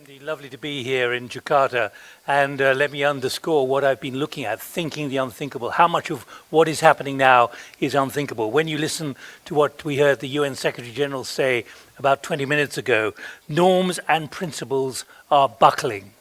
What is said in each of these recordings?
Indeed, lovely to be here in Jakarta, and let me underscore what I've been looking at, thinking the unthinkable. How much of what is happening now is unthinkable? When you listen to what we heard the UN Secretary General say about 20 minutes ago, norms and principles are buckling.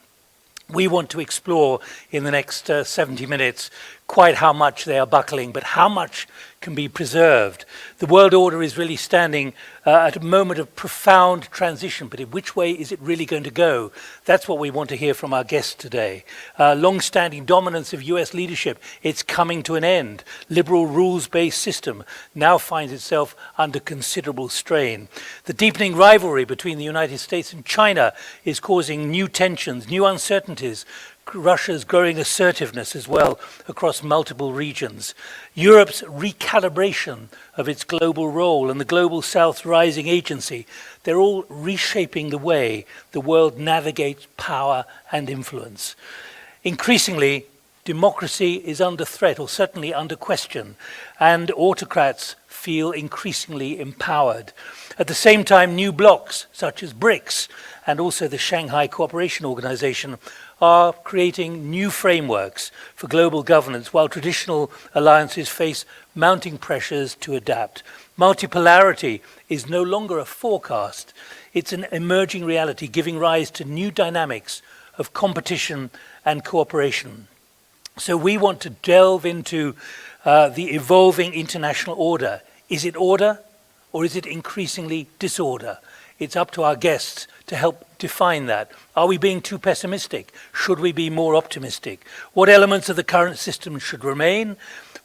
We want to explore in the next 70 minutes quite how much they are buckling, but how much can be preserved. The world order is really standing at a moment of profound transition, but in which way is it really going to go? That's what we want to hear from our guests today. Long-standing dominance of US leadership, it's coming to an end. Liberal rules-based system now finds itself under considerable strain. The deepening rivalry between the United States and China is causing new tensions, new uncertainties, Russia's growing assertiveness as well across multiple regions. Europe's recalibration of its global role and the Global South's rising agency, they're all reshaping the way the world navigates power and influence. Increasingly, democracy is under threat, or certainly under question, and autocrats feel increasingly empowered. At the same time, new blocs such as BRICS and also the Shanghai Cooperation Organization are creating new frameworks for global governance, while traditional alliances face mounting pressures to adapt. Multipolarity is no longer a forecast. It's an emerging reality, giving rise to new dynamics of competition and cooperation. So we want to delve into the evolving international order. Is it order, or is it increasingly disorder? It's up to our guests to help define that. Are we being too pessimistic? Should we be more optimistic? What elements of the current system should remain?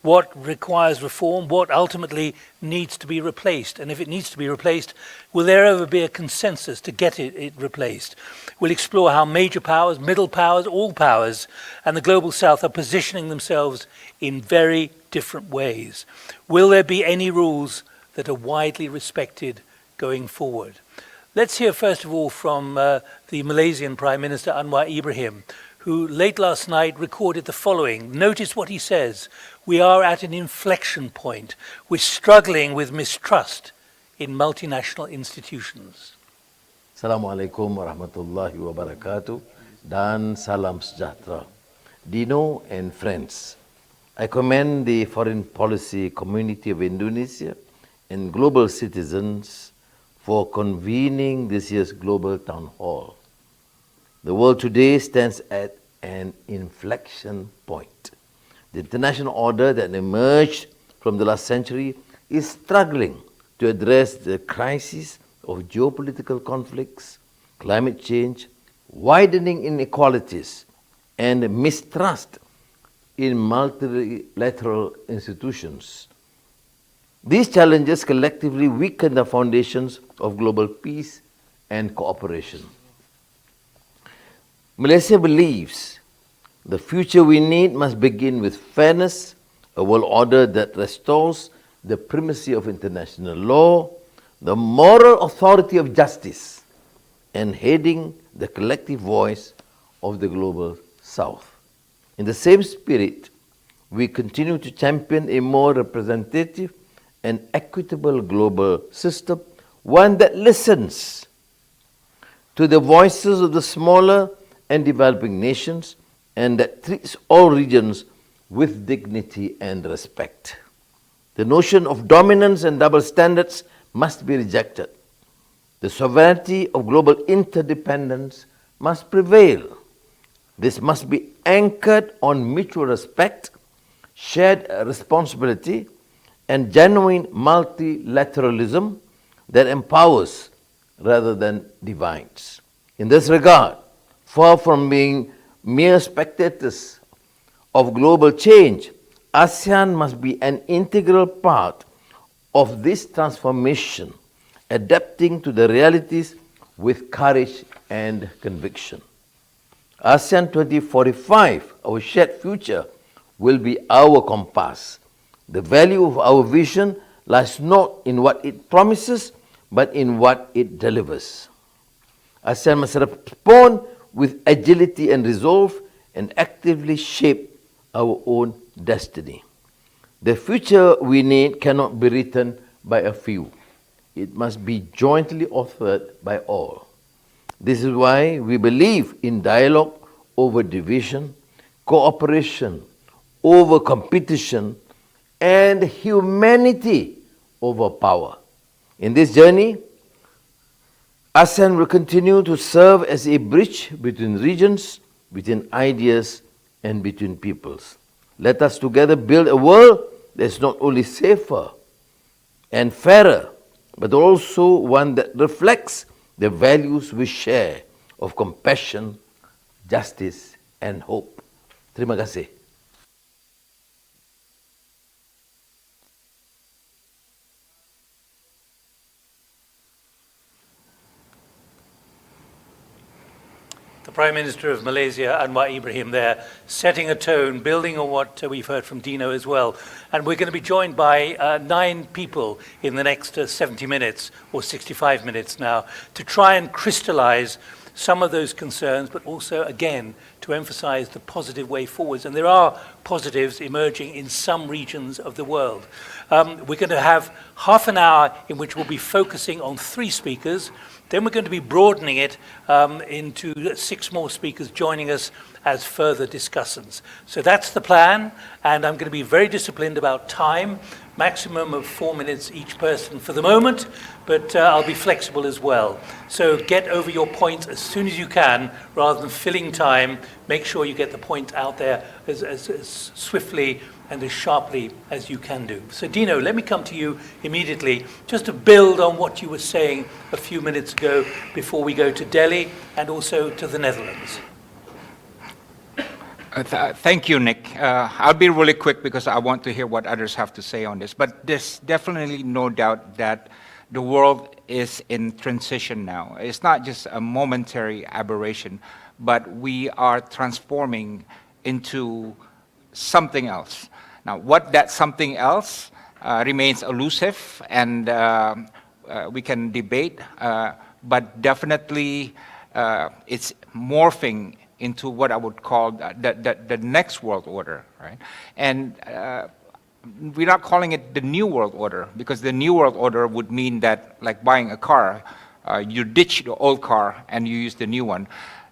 What requires reform? What ultimately needs to be replaced? And if it needs to be replaced, will there ever be a consensus to get it replaced? We'll explore how major powers, middle powers, all powers, and the Global South are positioning themselves in very different ways. Will there be any rules that are widely respected going forward? Let's hear first of all from the Malaysian Prime Minister Anwar Ibrahim, who late last night recorded the following. Notice what he says. We are at an inflection point. We're struggling with mistrust in multinational institutions. Assalamualaikum warahmatullahi wabarakatuh dan salam sejahtera. Dino and friends, I commend the foreign policy community of Indonesia and global citizens for convening this year's Global Town Hall. The world today stands at an inflection point. The international order that emerged from the last century is struggling to address the crisis of geopolitical conflicts, climate change, widening inequalities, and mistrust in multilateral institutions. These challenges collectively weaken the foundations of global peace and cooperation. Malaysia believes the future we need must begin with fairness, a world order that restores the primacy of international law, the moral authority of justice, and heading the collective voice of the Global South. In the same spirit, we continue to champion a more representative and equitable global system, one that listens to the voices of the smaller and developing nations and that treats all regions with dignity and respect. The notion of dominance and double standards must be rejected. The sovereignty of global interdependence must prevail. This must be anchored on mutual respect, shared responsibility, and genuine multilateralism that empowers rather than divides. In this regard, far from being mere spectators of global change, ASEAN must be an integral part of this transformation, adapting to the realities with courage and conviction. ASEAN 2045, our shared future, will be our compass. The value of our vision lies not in what it promises, but in what it delivers. ASEAN must respond with agility and resolve and actively shape our own destiny. The future we need cannot be written by a few. It must be jointly authored by all. This is why we believe in dialogue over division, cooperation over competition, and humanity over power. In this journey, ASEAN will continue to serve as a bridge between regions, between ideas, and between peoples. Let us together build a world that is not only safer and fairer, but also one that reflects the values we share of compassion, justice, and hope. Terima kasih. The Prime Minister of Malaysia, Anwar Ibrahim, there, setting a tone, building on what we've heard from Dino as well. And we're going to be joined by 9 people in the next 70 minutes, or 65 minutes now, to try and crystallize some of those concerns, but also, again, to emphasize the positive way forwards. And there are positives emerging in some regions of the world. We're going to have half an hour in which we'll be focusing on 3 speakers. Then we're going to be broadening it into 6 more speakers joining us as further discussants. So that's the plan, and I'm going to be very disciplined about time, maximum of 4 minutes each person for the moment, but I'll be flexible as well. So get over your point as soon as you can, rather than filling time. Make sure you get the point out there as swiftly and as sharply as you can do. So Dino, let me come to you immediately, just to build on what you were saying a few minutes ago before we go to Delhi and also to the Netherlands. Thank you, Nick. I'll be really quick because I want to hear what others have to say on this. But there's definitely no doubt that the world is in transition now. It's not just a momentary aberration, but we are transforming into something else. Now, what that something else remains elusive, and we can debate, but definitely it's morphing into what I would call the next world order, right? And we're not calling it the new world order, because the new world order would mean that, like buying a car, you ditch the old car and you use the new one.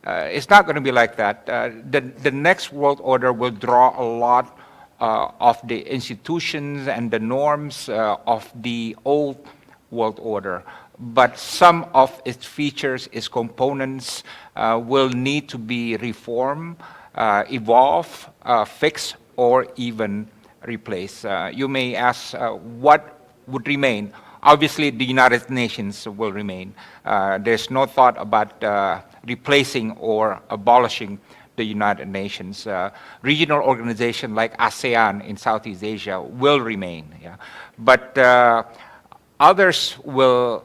It's not going to be like that. The next world order will draw a lot of the institutions and the norms of the old world order, but some of its features, its components will need to be reformed, evolve, fixed, or even replaced. You may ask what would remain. Obviously, the United Nations will remain. There's no thought about replacing or abolishing the United Nations. Regional organizations like ASEAN in Southeast Asia will remain. Yeah? But others will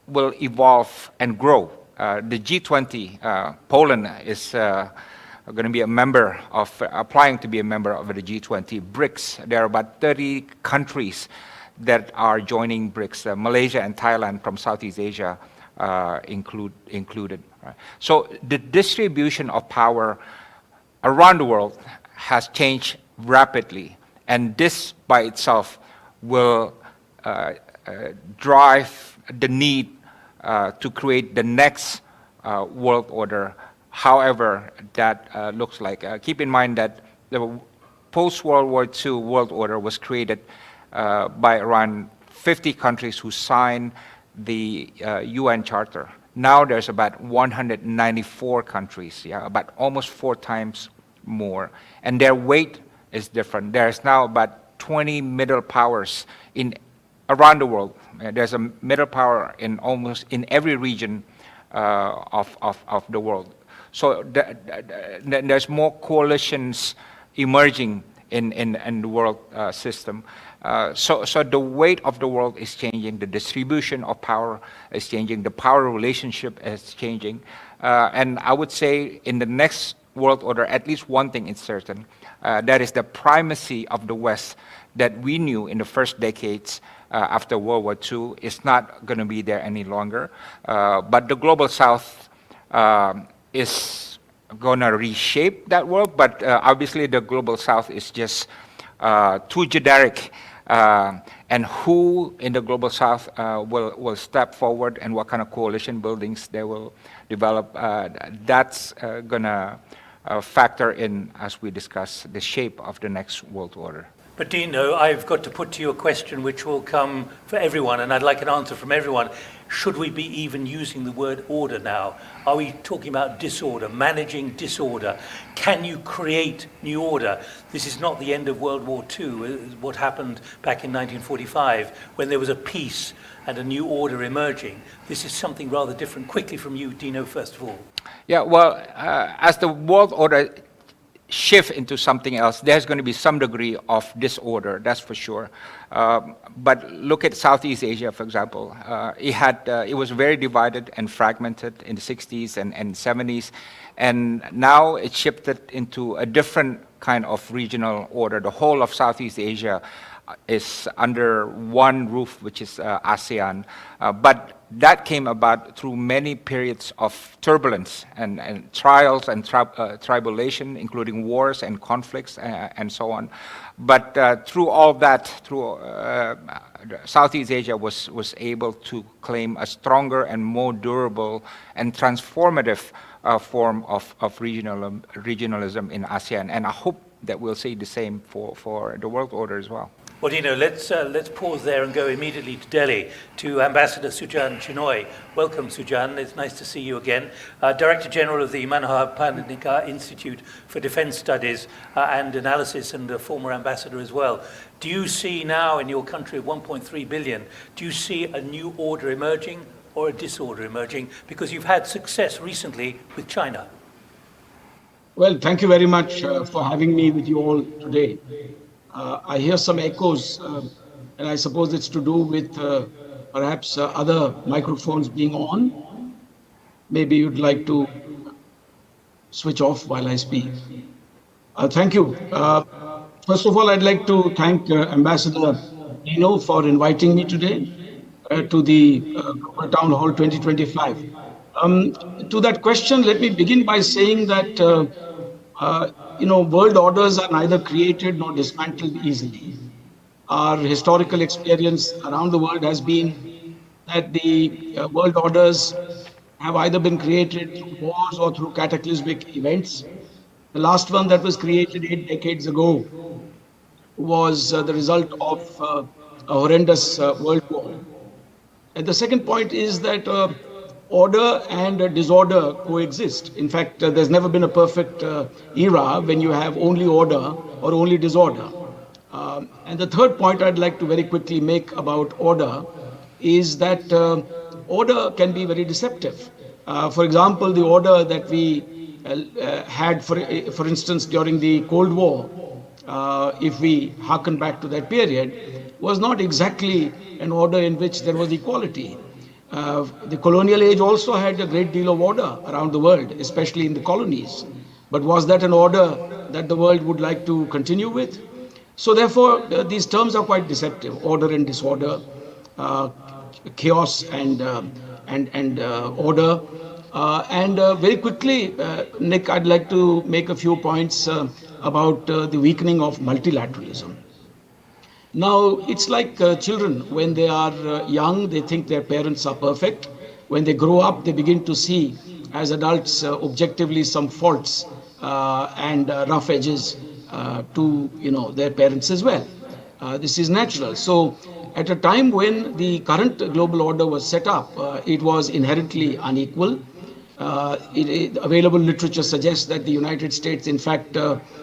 evolve and grow. The G20, Poland is going to be a member of, applying to be a member of the G20. BRICS, there are about 30 countries that are joining BRICS. Malaysia and Thailand from Southeast Asia included. Right? So the distribution of power around the world has changed rapidly, and this by itself will drive the need to create the next world order, however that looks like. Keep in mind that the post-World War II world order was created by around 50 countries who signed the UN Charter. Now there's about 194 countries, yeah, about almost 4 times more. And their weight is different. There's now about 20 middle powers around the world. There's a middle power in almost in every region of the world. So there's more coalitions emerging in the world system. So the weight of the world is changing, the distribution of power is changing, the power relationship is changing. And I would say in the next world order, at least one thing is certain, that is the primacy of the West that we knew in the first decades after World War II is not going to be there any longer. But the Global South is going to reshape that world, but obviously the Global South is just too generic and who in the global south will step forward and what kind of coalition buildings they will develop. That's going to factor in as we discuss the shape of the next world order. But Dino, I've got to put to you a question which will come for everyone, and I'd like an answer from everyone. Should we be even using the word order now? Are we talking about disorder, managing disorder? Can you create new order? This is not the end of World War II, what happened back in 1945, when there was a peace and a new order emerging. This is something rather different. Quickly from you, Dino, first of all. Yeah, well, as the world order shift into something else, there's going to be some degree of disorder, that's for sure. But look at Southeast Asia, for example. It was very divided and fragmented in the 60s and 70s, and now it shifted into a different kind of regional order. The whole of Southeast Asia is under one roof, which is ASEAN. But that came about through many periods of turbulence and trials and tribulation, including wars and conflicts and so on. But through all that, Southeast Asia was able to claim a stronger and more durable and transformative form of regionalism in ASEAN. And I hope that we'll see the same for the world order as well. Well, Dino, let's pause there and go immediately to Delhi, to Ambassador Sujan Chinoy. Welcome, Sujan. It's nice to see you again. Director General of the Manohar Parrikar Institute for Defense Studies and Analysis, and a former ambassador as well. Do you see now in your country of 1.3 billion, do you see a new order emerging or a disorder emerging? Because you've had success recently with China. Well, thank you very much for having me with you all today. I hear some echoes, and I suppose it's to do with perhaps other microphones being on. Maybe you'd like to switch off while I speak. Thank you. First of all, I'd like to thank Ambassador Dino for inviting me today to the Global Town Hall 2025. To that question, let me begin by saying that world orders are neither created nor dismantled easily. Our historical experience around the world has been that the world orders have either been created through wars or through cataclysmic events. The last one that was created 8 decades ago was the result of a horrendous world war. And the second point is that order and disorder coexist. In fact, there's never been a perfect era when you have only order or only disorder. And the third point I'd like to very quickly make about order is that order can be very deceptive. For example, the order that we had, for instance, during the Cold War, if we harken back to that period, was not exactly an order in which there was equality. The colonial age also had a great deal of order around the world, especially in the colonies. But was that an order that the world would like to continue with? So therefore, these terms are quite deceptive: order and disorder, chaos and order. And very quickly, Nick, I'd like to make a few points about the weakening of multilateralism. Now, it's like children. When they are young, they think their parents are perfect. When they grow up, they begin to see, as adults, objectively some faults and rough edges to their parents as well. This is natural. So, at a time when the current global order was set up, it was inherently unequal. Available literature suggests that the United States, in fact,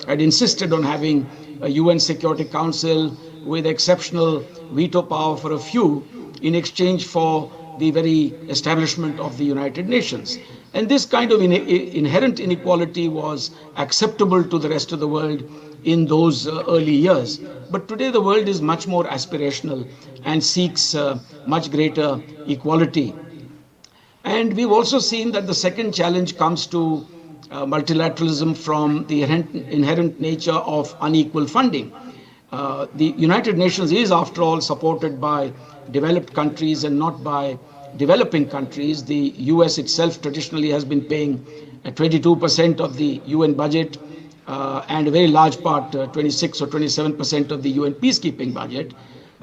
had insisted on having a UN Security Council with exceptional veto power for a few in exchange for the very establishment of the United Nations. And this kind of inherent inequality was acceptable to the rest of the world in those early years. But today the world is much more aspirational and seeks much greater equality. And we've also seen that the second challenge comes to multilateralism from the inherent nature of unequal funding. The United Nations is, after all, supported by developed countries and not by developing countries. The US itself traditionally has been paying 22% of the UN budget and a very large part, 26 or 27% of the UN peacekeeping budget.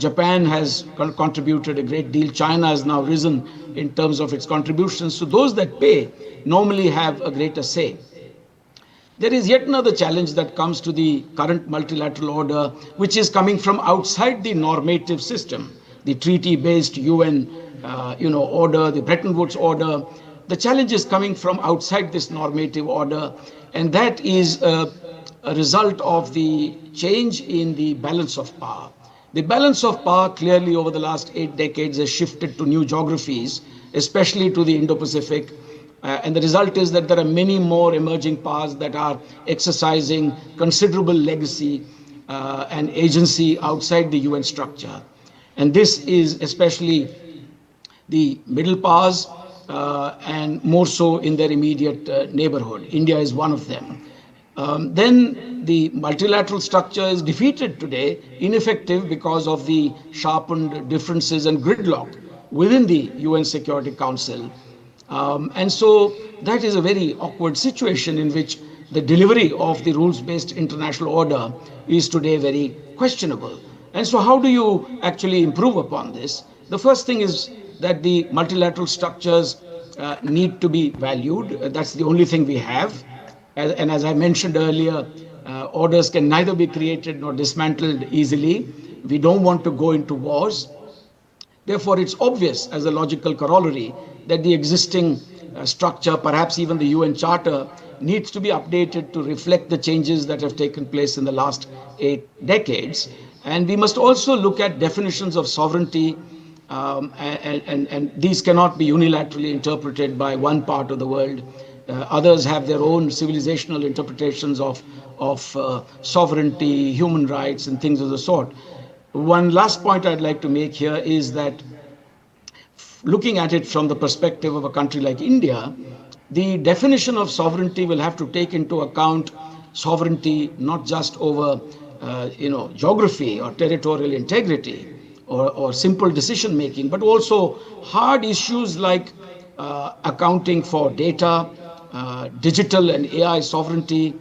Japan has contributed a great deal. China has now risen in terms of its contributions. So those that pay normally have a greater say. There is yet another challenge that comes to the current multilateral order, which is coming from outside the normative system, the treaty-based UN, order, the Bretton Woods order. The challenge is coming from outside this normative order, and that is a result of the change in the balance of power. The balance of power clearly over the last 8 decades has shifted to new geographies, especially to the Indo-Pacific. And the result is that there are many more emerging powers that are exercising considerable legacy and agency outside the UN structure. And this is especially the middle powers and more so in their immediate neighborhood. India is one of them. Then the multilateral structure is defeated today, ineffective because of the sharpened differences and gridlock within the UN Security Council. And so that is a very awkward situation in which the delivery of the rules-based international order is today very questionable. And so how do you actually improve upon this? The first thing is that the multilateral structures need to be valued. That's the only thing we have. And as I mentioned earlier, orders can neither be created nor dismantled easily. We don't want to go into wars. Therefore, it's obvious as a logical corollary that the existing structure, perhaps even the UN Charter, needs to be updated to reflect the changes that have taken place in the last 8 decades. And we must also look at definitions of sovereignty, and these cannot be unilaterally interpreted by one part of the world. Others have their own civilizational interpretations of sovereignty, human rights, and things of the sort. One last point I'd like to make here is that looking at it from the perspective of a country like India, the definition of sovereignty will have to take into account sovereignty not just over geography or territorial integrity or simple decision making, but also hard issues like accounting for data, digital and AI sovereignty,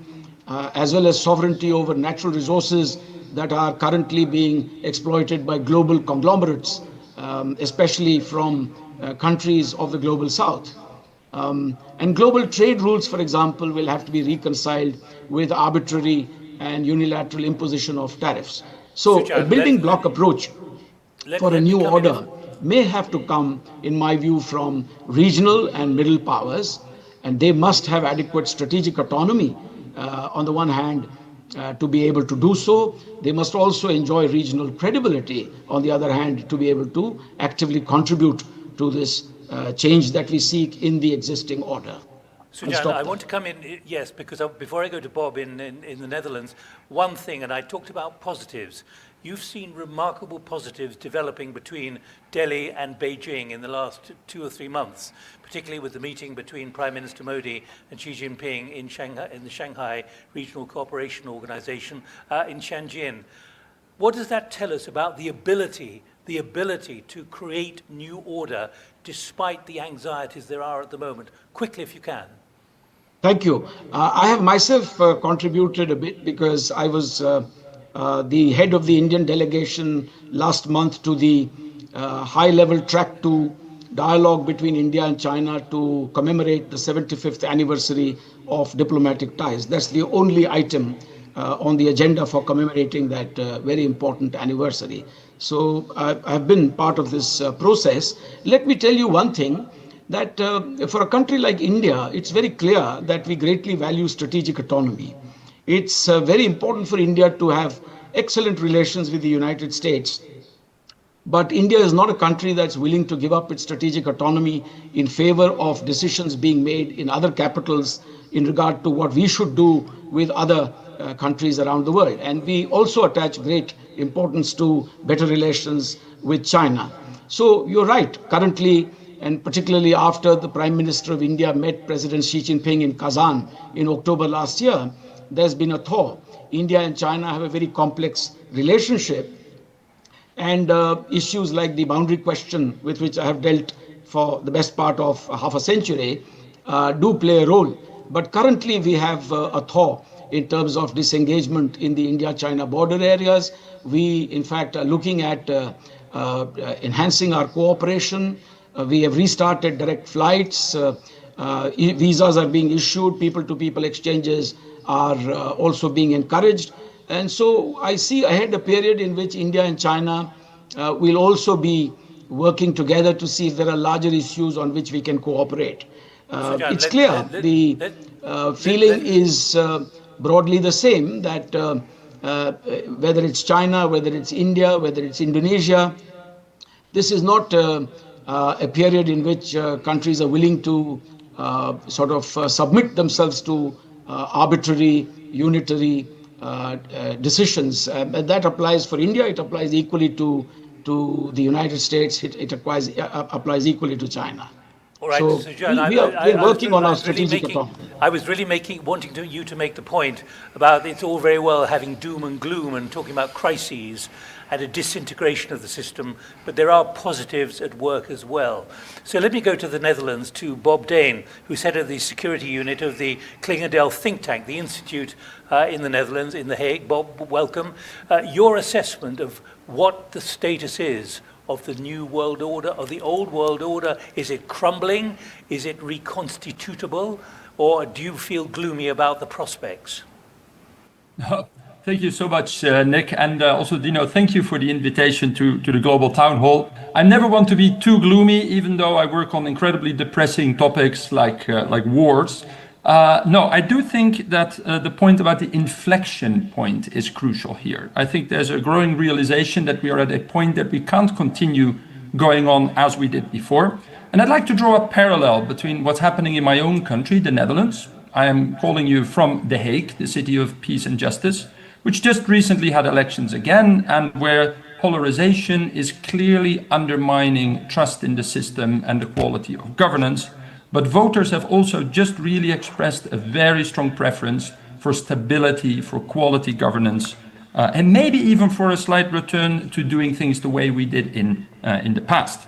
as well as sovereignty over natural resources that are currently being exploited by global conglomerates, especially from countries of the global south. And global trade rules, for example, will have to be reconciled with arbitrary and unilateral imposition of tariffs. So a building block approach for a new order may have to come, in my view, from regional and middle powers, and they must have adequate strategic autonomy on the one hand to be able to do so. They must also enjoy regional credibility, on the other hand, to be able to actively contribute to this change that we seek in the existing order. Sujan, I want to come in, yes, because before I go to Bob in the Netherlands, one thing, and I talked about positives. You've seen remarkable positives developing between Delhi and Beijing in the last 2 or 3 months, particularly with the meeting between Prime Minister Modi and Xi Jinping in Shanghai, in the Shanghai Regional Cooperation Organization in Shenzhen. What does that tell us about the ability to create new order despite the anxieties there are at the moment? Quickly, if you can. Thank you. I have myself contributed a bit because I was the head of the Indian delegation last month to the high-level track 2 dialogue between India and China to commemorate the 75th anniversary of diplomatic ties. That's the only item on the agenda for commemorating that very important anniversary. So I've been part of this process. Let me tell you one thing, that for a country like India, it's very clear that we greatly value strategic autonomy. It's very important for India to have excellent relations with the United States. But India is not a country that's willing to give up its strategic autonomy in favor of decisions being made in other capitals in regard to what we should do with other countries around the world. And we also attach great importance to better relations with China. So you're right, currently, and particularly after the Prime Minister of India met President Xi Jinping in Kazan in October last year, there's been a thaw. India and China have a very complex relationship, and issues like the boundary question, with which I have dealt for the best part of half a century, do play a role. But currently we have a thaw in terms of disengagement in the India-China border areas. We, in fact, are looking at enhancing our cooperation. We have restarted direct flights. Visas are being issued. People-to-people exchanges are also being encouraged. And so I see ahead a period in which India and China will also be working together to see if there are larger issues on which we can cooperate. Sujan, It's clear the feeling let- is broadly the same, that whether it's China, whether it's India, whether it's Indonesia, this is not a period in which countries are willing to sort of submit themselves to arbitrary, unitary decisions. And that applies for India. It applies equally to the United States. It applies equally to China. All right, So Sujan, we are working on our strategic making, autonomy. I was really wanting you to make the point about it's all very well having doom and gloom and talking about crises and a disintegration of the system, but there are positives at work as well. So let me go to the Netherlands, to Bob Dane, who's head of the security unit of the Klingendel think tank, the institute in the Netherlands, in The Hague. Bob, welcome. Your assessment of what the status is of the new world order, of the old world order. Is it crumbling? Is it reconstitutable? Or do you feel gloomy about the prospects? Thank you so much, Nick. And also, Dino, thank you for the invitation to the Global Town Hall. I never want to be too gloomy, even though I work on incredibly depressing topics like wars. No, I do think that the point about the inflection point is crucial here. I think there's a growing realization that we are at a point that we can't continue going on as we did before. And I'd like to draw a parallel between what's happening in my own country, the Netherlands. I am calling you from The Hague, the city of peace and justice, which just recently had elections again, and where polarization is clearly undermining trust in the system and the quality of governance. But voters have also just really expressed a very strong preference for stability, for quality governance, and maybe even for a slight return to doing things the way we did in the past.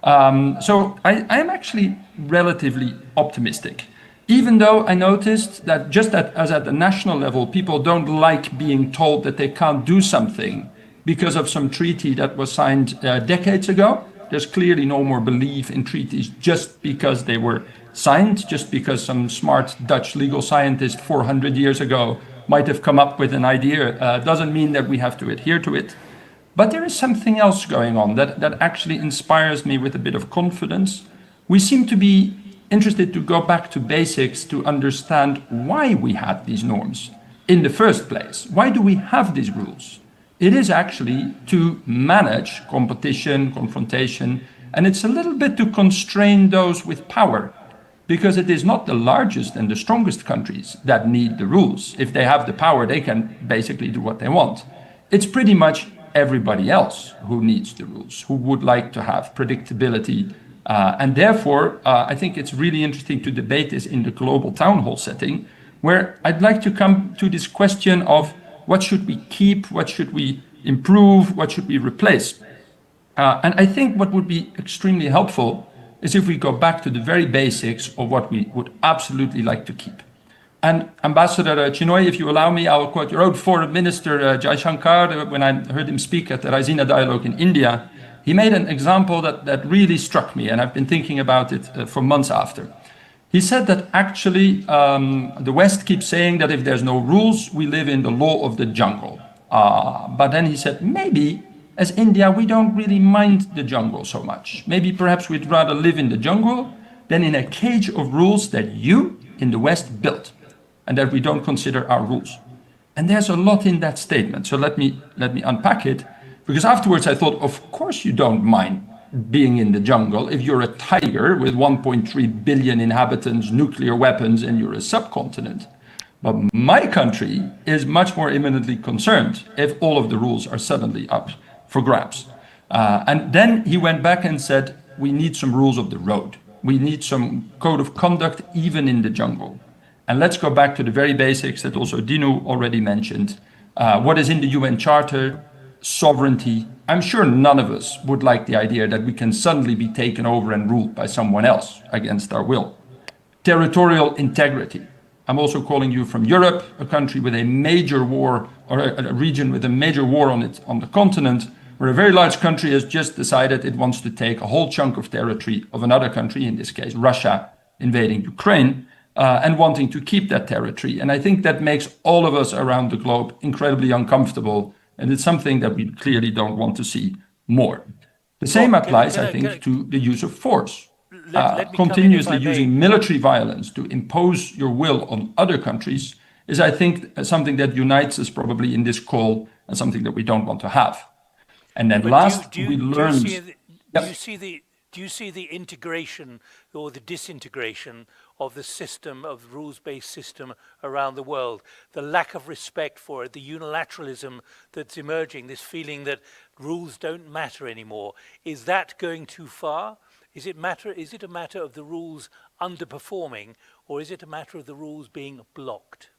So I'm actually relatively optimistic, even though I noticed that just as at the national level, people don't like being told that they can't do something because of some treaty that was signed decades ago. There's clearly no more belief in treaties just because they were signed, just because some smart Dutch legal scientist 400 years ago might have come up with an idea, doesn't mean that we have to adhere to it. But there is something else going on that actually inspires me with a bit of confidence. We seem to be interested to go back to basics to understand why we had these norms in the first place. Why do we have these rules? It is actually to manage competition, confrontation, and it's a little bit to constrain those with power, because it is not the largest and the strongest countries that need the rules. If they have the power, they can basically do what they want. It's pretty much everybody else who needs the rules, who would like to have predictability. And therefore, I think it's really interesting to debate this in the global town hall setting, where I'd like to come to this question of what should we keep, what should we improve, what should we replace? And I think what would be extremely helpful is if we go back to the very basics of what we would absolutely like to keep. And Ambassador Chinoy, if you allow me, I'll quote your own Foreign Minister Jai Shankar. When I heard him speak at the Raisina Dialogue in India, he made an example that really struck me, and I've been thinking about it for months after. He said that actually the West keeps saying that if there's no rules, we live in the law of the jungle. But then he said, maybe as India, we don't really mind the jungle so much. Maybe perhaps we'd rather live in the jungle than in a cage of rules that you in the West built and that we don't consider our rules. And there's a lot in that statement. So let me unpack it, because afterwards I thought, of course you don't mind being in the jungle if you're a tiger with 1.3 billion inhabitants, nuclear weapons, and you're a subcontinent. But my country is much more imminently concerned if all of the rules are suddenly up for grabs. And then he went back and said, we need some rules of the road. We need some code of conduct even in the jungle. And let's go back to the very basics that also Dino already mentioned. What is in the UN Charter? Sovereignty. I'm sure none of us would like the idea that we can suddenly be taken over and ruled by someone else against our will. Territorial integrity. I'm also calling you from Europe, a country with a major war, or a region with a major war on the continent, where a very large country has just decided it wants to take a whole chunk of territory of another country, in this case Russia, invading Ukraine, and wanting to keep that territory. And I think that makes all of us around the globe incredibly uncomfortable, and it's something that we clearly don't want to see more. The same applies, I think, to the use of force. Let me Continuously come in, if I may. using military violence to impose your will on other countries is, I think, something that unites us probably in this call, and something that we don't want to have. And then But last, we learned. do you see the integration or the disintegration of the system, of the rules-based system around the world? The lack of respect for it, the unilateralism that's emerging, this feeling that rules don't matter anymore. Is that going too far? Is it a matter of the rules underperforming, or is it a matter of the rules being blocked?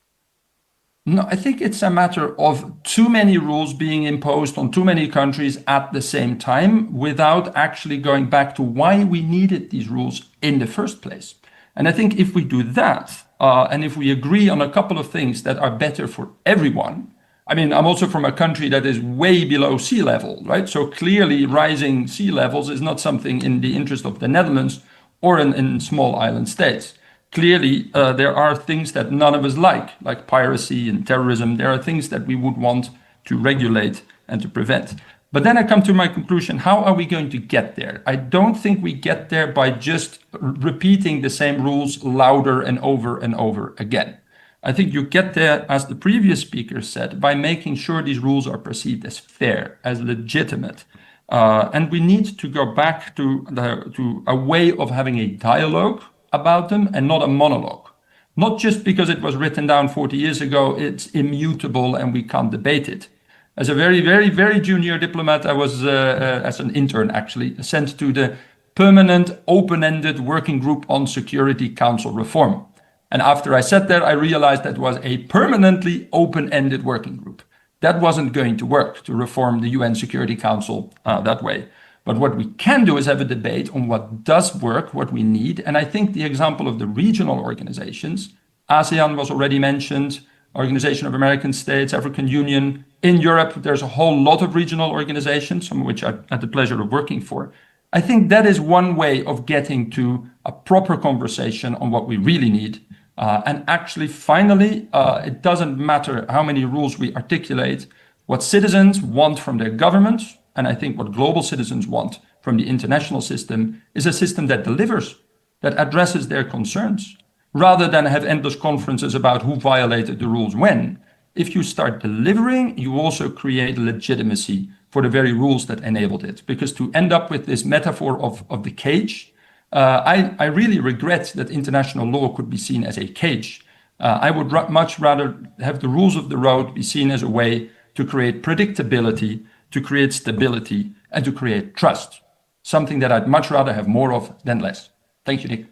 No, I think it's a matter of too many rules being imposed on too many countries at the same time, without actually going back to why we needed these rules in the first place. And I think if we do that, and if we agree on a couple of things that are better for everyone, I mean, I'm also from a country that is way below sea level, right? So clearly rising sea levels is not something in the interest of the Netherlands or in small island states. Clearly, there are things that none of us like piracy and terrorism. There are things that we would want to regulate and to prevent. But then I come to my conclusion, how are we going to get there? I don't think we get there by just repeating the same rules louder and over again. I think you get there, as the previous speaker said, by making sure these rules are perceived as fair, as legitimate. And we need to go back to a way of having a dialogue about them and not a monologue. Not just because it was written down 40 years ago, it's immutable and we can't debate it. As a very junior diplomat, I was, as an intern actually, sent to the Permanent Open-Ended Working Group on Security Council Reform. And after I sat there, I realized that was a permanently open-ended working group. That wasn't going to work to reform the UN Security Council that way. But what we can do is have a debate on what does work, what we need. And I think the example of the regional organizations, ASEAN was already mentioned, Organization of American States, African Union. In Europe, there's a whole lot of regional organizations, some of which I had the pleasure of working for. I think that is one way of getting to a proper conversation on what we really need. And actually, finally, it doesn't matter how many rules we articulate. What citizens want from their governments, and I think what global citizens want from the international system, is a system that delivers, that addresses their concerns, rather than have endless conferences about who violated the rules when. If you start delivering, you also create legitimacy for the very rules that enabled it. Because to end up with this metaphor of the cage, I really regret that international law could be seen as a cage. I would much rather have the rules of the road be seen as a way to create predictability, to create stability, and to create trust. Something that I'd much rather have more of than less. Thank you, Nick.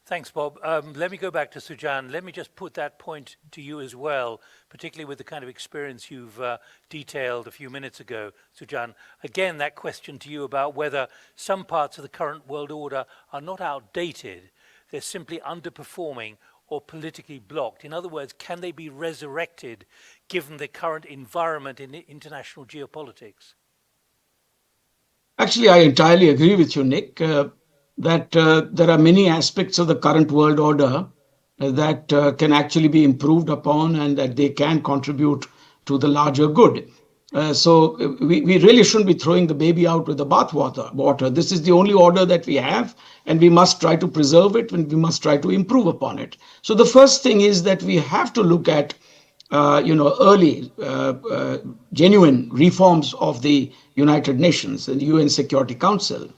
Thanks, Bob. Let me go back to Sujan. Let me just put that point to you as well, particularly with the kind of experience you've detailed a few minutes ago, Sujan. Again, that question to you about whether some parts of the current world order are not outdated, they're simply underperforming or politically blocked. In other words, can they be resurrected given the current environment in international geopolitics? Actually, I entirely agree with you, Nick, that there are many aspects of the current world order that can actually be improved upon and that they can contribute to the larger good. So we really shouldn't be throwing the baby out with the bathwater. This is the only order that we have, and we must try to preserve it and we must try to improve upon it. So the first thing is that we have to look at early, genuine reforms of the United Nations and the UN Security Council.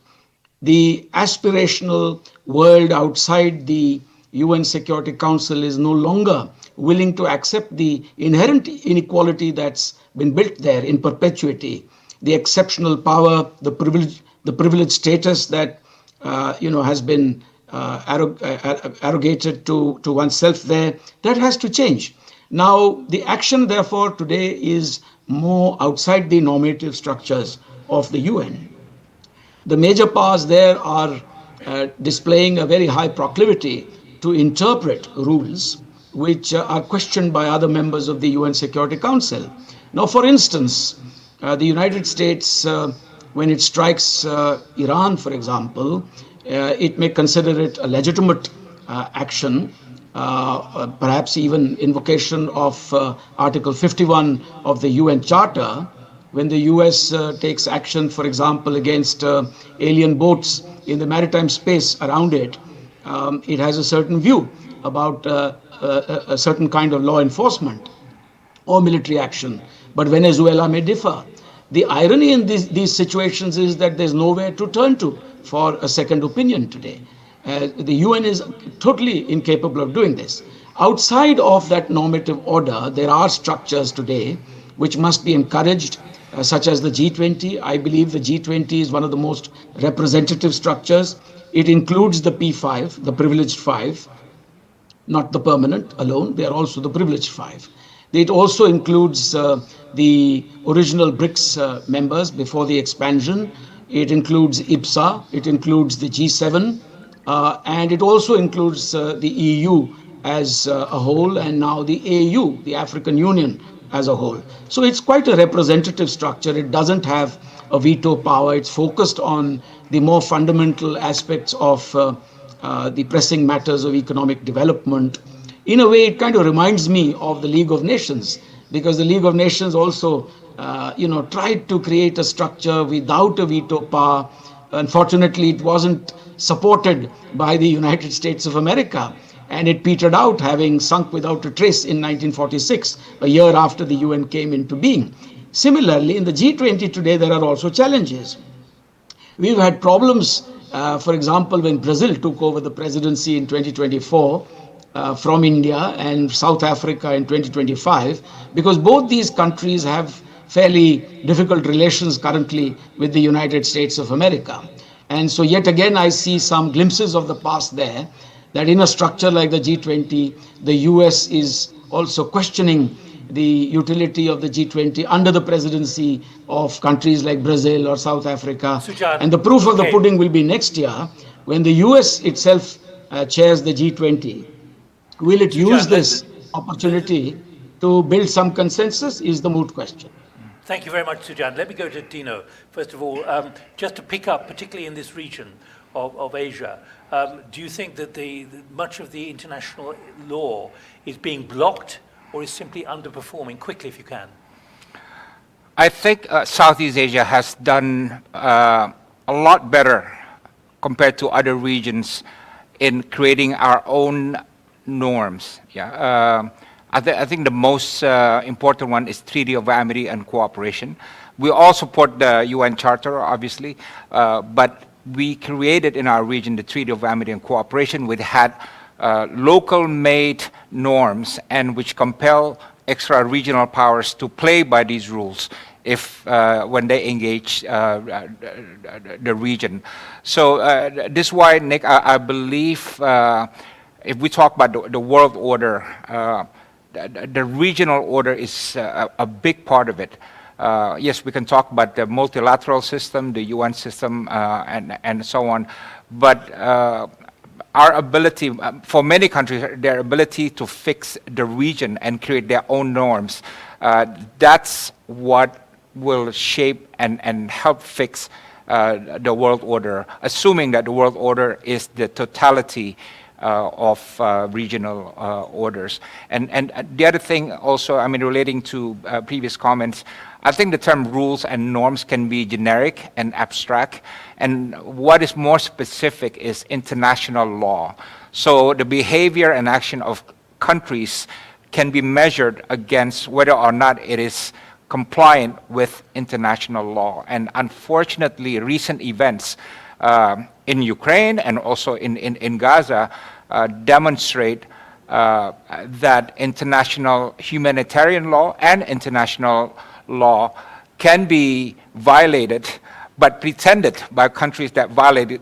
The aspirational world outside the UN Security Council is no longer willing to accept the inherent inequality that's been built there in perpetuity, the exceptional power, the privileged status that has been arrogated to oneself there. That has to change. Now, the action, therefore, today is more outside the normative structures of the UN. The major powers there are displaying a very high proclivity to interpret rules which are questioned by other members of the UN Security Council. Now, for instance, the United States, when it strikes Iran, for example, it may consider it a legitimate action, perhaps even invocation of Article 51 of the UN Charter, when the US takes action, for example, against alien boats in the maritime space around it. It has a certain view about a certain kind of law enforcement or military action, but Venezuela may differ. The irony in these situations is that there's nowhere to turn to for a second opinion today. The UN is totally incapable of doing this. Outside of that normative order, there are structures today which must be encouraged, such as the G20. I believe the G20 is one of the most representative structures. It includes the P5, the privileged five, not the permanent alone, they are also the privileged five. It also includes the original BRICS members before the expansion. It includes IPSA, it includes the G7, and it also includes the EU as a whole, and now the AU, the African Union, as a whole. So it's quite a representative structure. It doesn't have a veto power. It's focused on the more fundamental aspects of the pressing matters of economic development. In a way, it kind of reminds me of the League of Nations, because the League of Nations also, tried to create a structure without a veto power. Unfortunately, it wasn't supported by the United States of America, and it petered out, having sunk without a trace in 1946, a year after the UN came into being. Similarly, in the G20 today, there are also challenges. We've had problems, for example, when Brazil took over the presidency in 2024 from India, and South Africa in 2025, because both these countries have fairly difficult relations currently with the United States of America. And so yet again, I see some glimpses of the past there, that in a structure like the G20, the US is also questioning the utility of the G20 under the presidency of countries like Brazil or South Africa. Sujan, and the proof of the okay. pudding will be next year when the US itself chairs the G20. Will it use this opportunity to build some consensus is the moot question. Thank you very much, Sujan. Let me go to Dino. First of all, just to pick up, particularly in this region of Asia, do you think that much of the international law is being blocked or is simply underperforming? Quickly, if you can. I think Southeast Asia has done a lot better compared to other regions in creating our own norms. Yeah. I think the most important one is Treaty of Amity and Cooperation. We all support the UN Charter, obviously, but we created in our region the Treaty of Amity and Cooperation, which had local-made norms and which compel extra-regional powers to play by these rules if when they engage the region. So this is why, Nick, I believe if we talk about the world order, the regional order is a big part of it. Yes, we can talk about the multilateral system, the UN system, and so on, but our ability, for many countries, their ability to fix the region and create their own norms, that's what will shape and help fix the world order, assuming that the world order is the totality of regional orders. And the other thing also, I mean, relating to previous comments, I think the term rules and norms can be generic and abstract, and what is more specific is international law. So the behavior and action of countries can be measured against whether or not it is compliant with international law. And unfortunately, recent events in Ukraine and also in Gaza demonstrate that international humanitarian law and international law can be violated, but pretended by countries that violated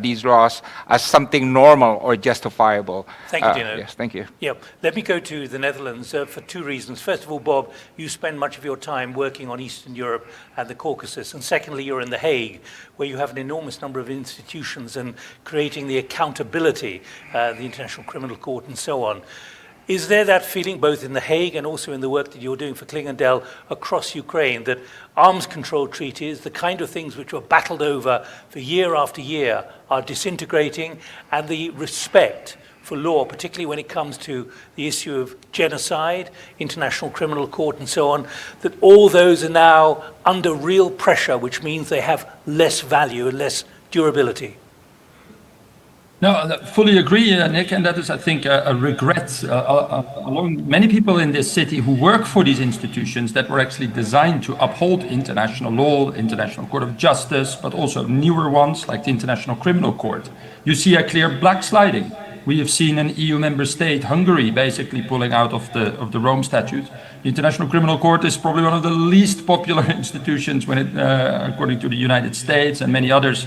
these laws as something normal or justifiable. Thank you, Dino. Yes, thank you. Yeah, let me go to the Netherlands for two reasons. First of all, Bob, you spend much of your time working on Eastern Europe and the Caucasus. And secondly, you're in The Hague, where you have an enormous number of institutions and creating the accountability, the International Criminal Court and so on. Is there that feeling, both in The Hague and also in the work that you're doing for Klingendel across Ukraine, that arms control treaties, the kind of things which were battled over for year after year, are disintegrating, and the respect for law, particularly when it comes to the issue of genocide, International Criminal Court, and so on, that all those are now under real pressure, which means they have less value and less durability? No, I fully agree, Nick, and that is, I think, a regret among many people in this city who work for these institutions that were actually designed to uphold international law, International Court of Justice, but also newer ones like the International Criminal Court. You see a clear backsliding. We have seen an EU member state, Hungary, basically pulling out of the Rome Statute. The International Criminal Court is probably one of the least popular institutions when it, according to the United States and many others.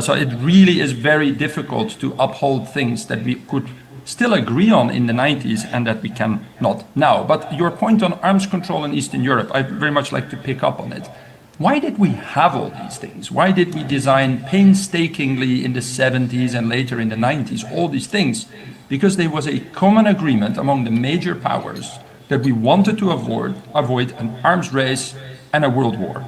So it really is very difficult to uphold things that we could still agree on in the 90s and that we cannot now. But your point on arms control in Eastern Europe, I'd very much like to pick up on it. Why did we have all these things? Why did we design painstakingly in the 70s and later in the 90s all these things? Because there was a common agreement among the major powers that we wanted to avoid an arms race and a world war.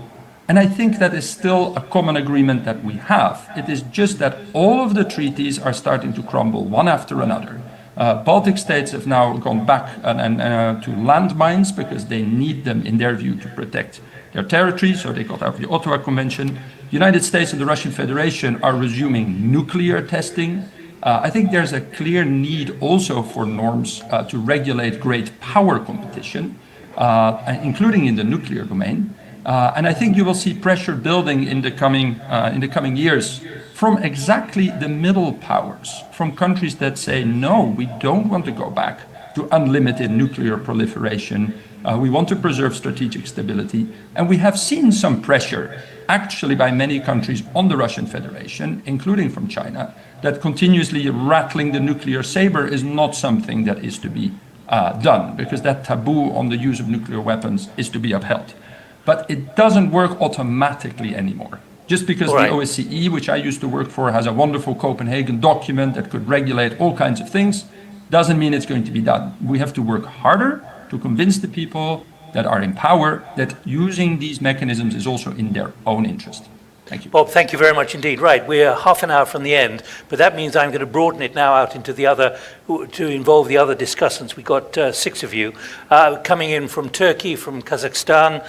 And I think that is still a common agreement that we have. It is just that all of the treaties are starting to crumble one after another. Baltic states have now gone back to landmines because they need them, in their view, to protect their territory, so they got out of the Ottawa Convention. The United States and the Russian Federation are resuming nuclear testing. I think there's a clear need also for norms to regulate great power competition, including in the nuclear domain. And I think you will see pressure building in the coming years from exactly the middle powers, from countries that say, no, we don't want to go back to unlimited nuclear proliferation. We want to preserve strategic stability. And we have seen some pressure, actually by many countries on the Russian Federation, including from China, that continuously rattling the nuclear saber is not something that is to be done, because that taboo on the use of nuclear weapons is to be upheld. But it doesn't work automatically anymore. Just because the OSCE, which I used to work for, has a wonderful Copenhagen document that could regulate all kinds of things, doesn't mean it's going to be done. We have to work harder to convince the people that are in power that using these mechanisms is also in their own interest. Thank you. Bob, thank you very much indeed. Right, we're half an hour from the end, but that means I'm going to broaden it now out into the other, to involve the other discussants. We've got 6 of you coming in from Turkey, from Kazakhstan,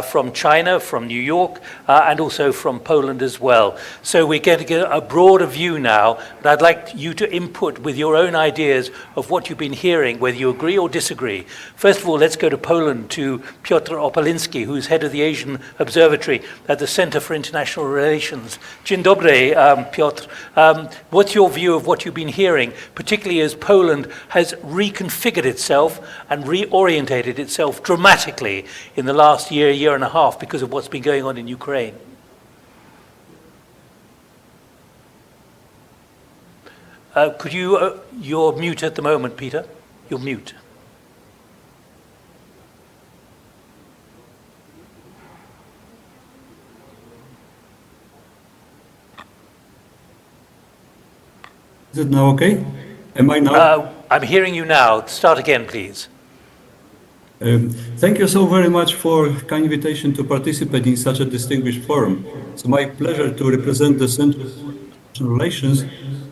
from China, from New York, and also from Poland as well. So we're going to get a broader view now, but I'd like you to input with your own ideas of what you've been hearing, whether you agree or disagree. First of all, let's go to Poland, to Piotr Opaliński, who's head of the Asian Observatory at the Center for International Relations. Dzień dobry, Piotr. What's your view of what you've been hearing, particularly as Poland has reconfigured itself and reorientated itself dramatically in the last year and a half because of what's been going on in Ukraine? Could you, you're mute at the moment, Peter. You're mute. Is it now okay? Am I now? I'm hearing you now. Start again, please. Thank you so very much for kind invitation to participate in such a distinguished forum. It's my pleasure to represent the Center for International Relations,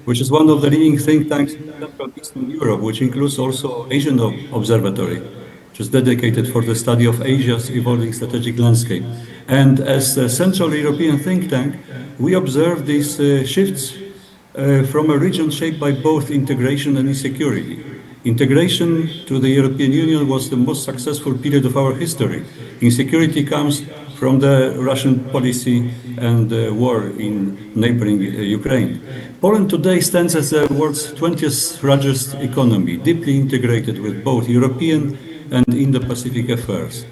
which is one of the leading think tanks in Central Eastern Europe, which includes also Asian Observatory, which is dedicated for the study of Asia's evolving strategic landscape. And as a Central European think tank, we observe these shifts from a region shaped by both integration and insecurity. Integration to the European Union was the most successful period of our history. Insecurity comes from the Russian policy and war in neighboring Ukraine. Poland today stands as the world's 20th largest economy, deeply integrated with both European and Indo-Pacific affairs.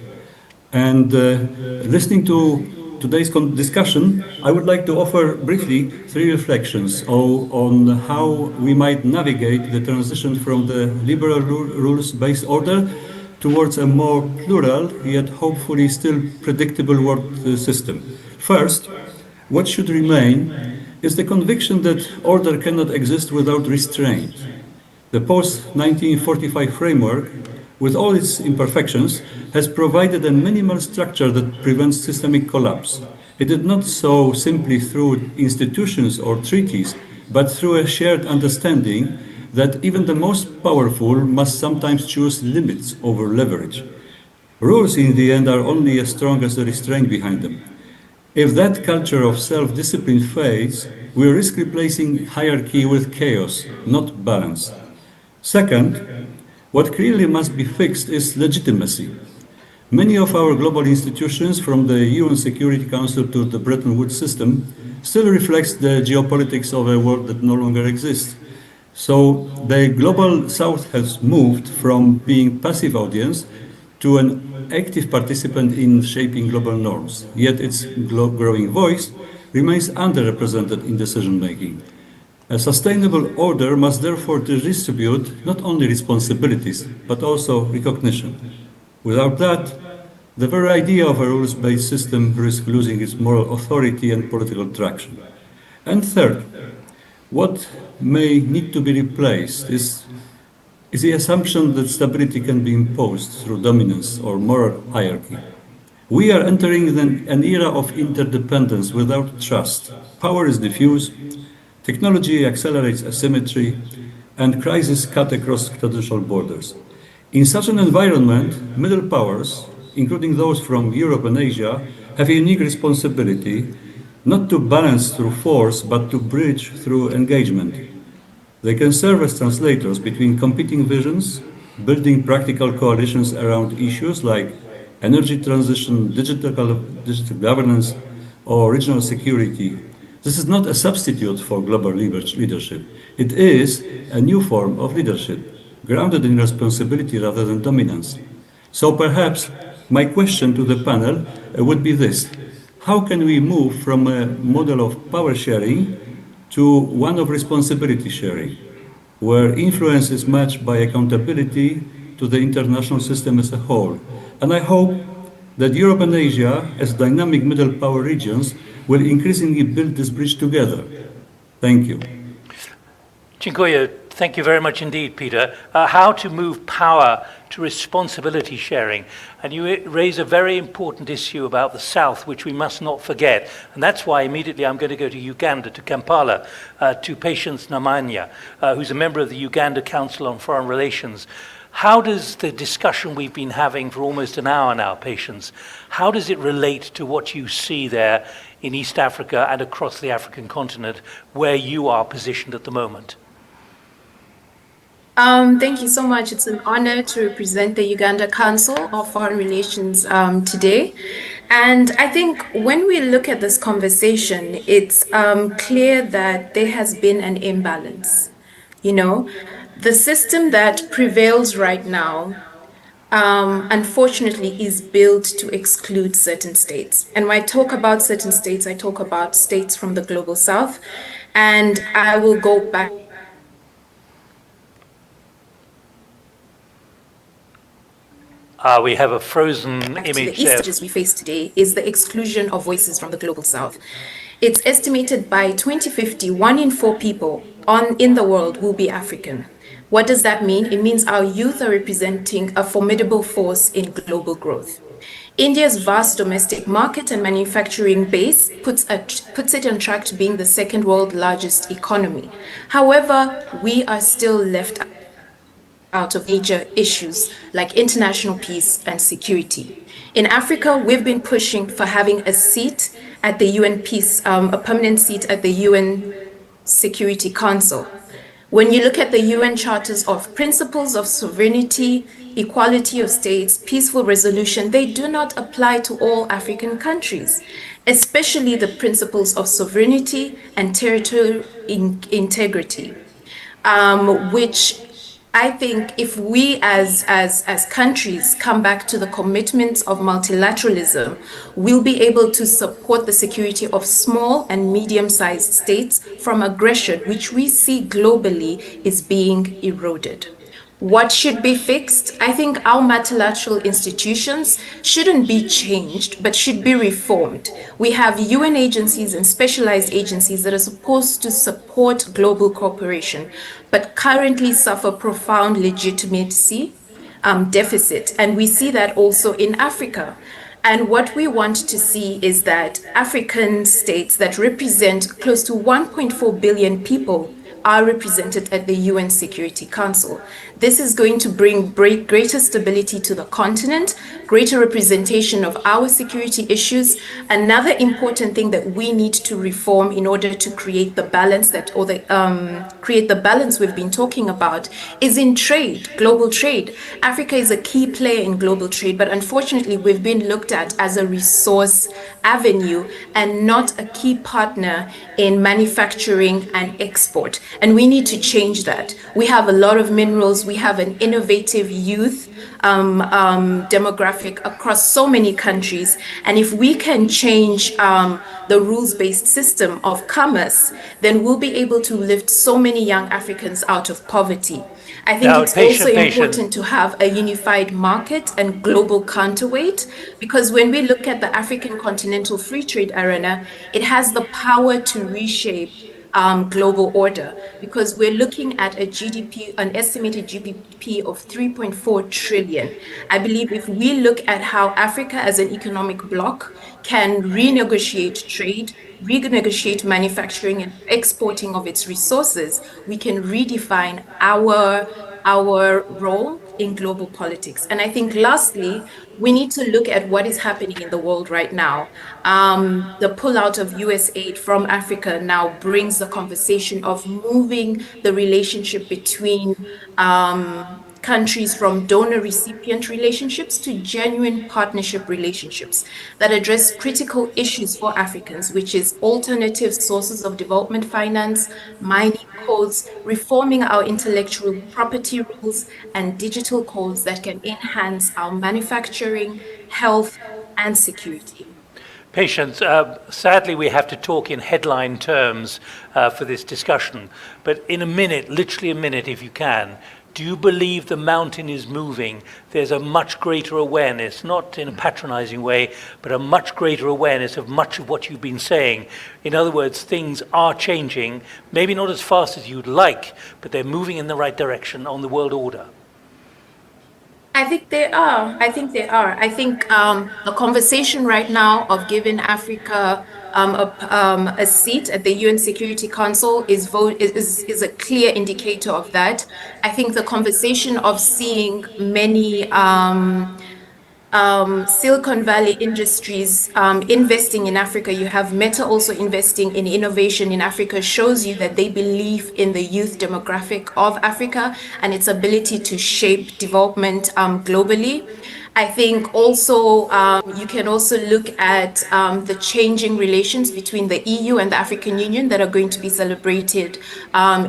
And listening to today's discussion, I would like to offer briefly 3 reflections on how we might navigate the transition from the liberal rules-based order towards a more plural, yet hopefully still predictable world system. First, what should remain is the conviction that order cannot exist without restraint. The post-1945 framework, with all its imperfections, has provided a minimal structure that prevents systemic collapse. It did not so simply through institutions or treaties, but through a shared understanding that even the most powerful must sometimes choose limits over leverage. Rules, in the end, are only as strong as the restraint behind them. If that culture of self-discipline fades, we risk replacing hierarchy with chaos, not balance. Second, what clearly must be fixed is legitimacy. Many of our global institutions, from the UN Security Council to the Bretton Woods system, still reflects the geopolitics of a world that no longer exists. So the global south has moved from being passive audience to an active participant in shaping global norms, yet its growing voice remains underrepresented in decision making. A sustainable order must therefore redistribute not only responsibilities, but also recognition. Without that, the very idea of a rules-based system risks losing its moral authority and political traction. And third, what may need to be replaced is the assumption that stability can be imposed through dominance or moral hierarchy. We are entering an era of interdependence without trust. Power is diffuse, technology accelerates asymmetry, and crises cut across traditional borders. In such an environment, middle powers, including those from Europe and Asia, have a unique responsibility not to balance through force, but to bridge through engagement. They can serve as translators between competing visions, building practical coalitions around issues like energy transition, digital governance, or regional security. This is not a substitute for global leadership. It is a new form of leadership, grounded in responsibility rather than dominance. So perhaps my question to the panel would be this. How can we move from a model of power sharing to one of responsibility sharing, where influence is matched by accountability to the international system as a whole? And I hope that Europe and Asia, as dynamic middle power regions, will increasingly build this bridge together. Thank you. Dziękuję. Thank you very much indeed, Peter. How to move power to responsibility sharing. And you raise a very important issue about the South, which we must not forget. And that's why immediately I'm going to go to Uganda, to Kampala, to Patience Namanya, who's a member of the Uganda Council on Foreign Relations. How does the discussion we've been having for almost an hour now, Patience, how does it relate to what you see there in East Africa and across the African continent, where you are positioned at the moment? Thank you so much. It's an honor to represent the Uganda Council of Foreign Relations today. And I think when we look at this conversation, it's clear that there has been an imbalance. You know, the system that prevails right now, unfortunately, is built to exclude certain states. And when I talk about certain states, I talk about states from the global south. And I will go back. We have a frozen image The there. East we face today is the exclusion of voices from the global south. It's estimated by 2050, 1 in 4 people in the world will be African. What does that mean? It means our youth are representing a formidable force in global growth. India's vast domestic market and manufacturing base puts it on track to being the second world largest economy. However, we are still left out of major issues like international peace and security. In Africa, we've been pushing for having a seat at the UN Peace, a permanent seat at the UN Security Council. When you look at the UN Charters of Principles of Sovereignty, Equality of States, Peaceful Resolution, they do not apply to all African countries, especially the principles of sovereignty and territorial integrity, which I think if we as countries come back to the commitments of multilateralism, we'll be able to support the security of small and medium-sized states from aggression, which we see globally is being eroded. What should be fixed? I think our multilateral institutions shouldn't be changed, but should be reformed. We have UN agencies and specialized agencies that are supposed to support global cooperation. but currently suffer profound legitimacy deficit. And we see that also in Africa. And what we want to see is that African states that represent close to 1.4 billion people are represented at the UN Security Council. This is going to bring greater stability to the continent, greater representation of our security issues. Another important thing that we need to reform in order to create the balance create the balance we've been talking about is in trade, global trade. Africa is a key player in global trade, but unfortunately, we've been looked at as a resource avenue and not a key partner in manufacturing and export. And we need to change that. We have a lot of minerals. We have an innovative youth demographic across so many countries. And if we can change the rules-based system of commerce, then we'll be able to lift so many young Africans out of poverty. I think it's also important to have a unified market and global counterweight, because when we look at the African continental free trade arena, it has the power to reshape global order, because we're looking at a GDP, an estimated GDP of 3.4 trillion. I believe if we look at how Africa as an economic bloc can renegotiate trade, renegotiate manufacturing and exporting of its resources, we can redefine our role in global politics. And I think lastly, we need to look at what is happening in the world right now. The pullout of US aid from Africa now brings the conversation of moving the relationship between countries from donor-recipient relationships to genuine partnership relationships that address critical issues for Africans, which is alternative sources of development finance, mining codes, reforming our intellectual property rules, and digital codes that can enhance our manufacturing, health, and security. Patience, sadly we have to talk in headline terms for this discussion, but in a minute, literally a minute if you can, do you believe the mountain is moving? There's a much greater awareness, not in a patronizing way, but a much greater awareness of much of what you've been saying. In other words, things are changing, maybe not as fast as you'd like, but they're moving in the right direction on the world order. I think they are. I think the conversation right now of giving Africa a seat at the UN Security Council is a clear indicator of that. I think the conversation of seeing many Silicon Valley industries investing in Africa, you have Meta also investing in innovation in Africa, shows you that they believe in the youth demographic of Africa and its ability to shape development globally. I think also you can also look at the changing relations between the EU and the African Union that are going to be celebrated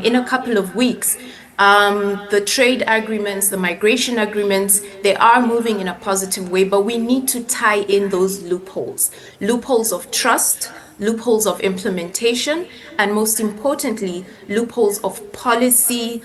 in a couple of weeks. The trade agreements, the migration agreements, they are moving in a positive way, but we need to tie in those loopholes of trust, loopholes of implementation, and most importantly, loopholes of policy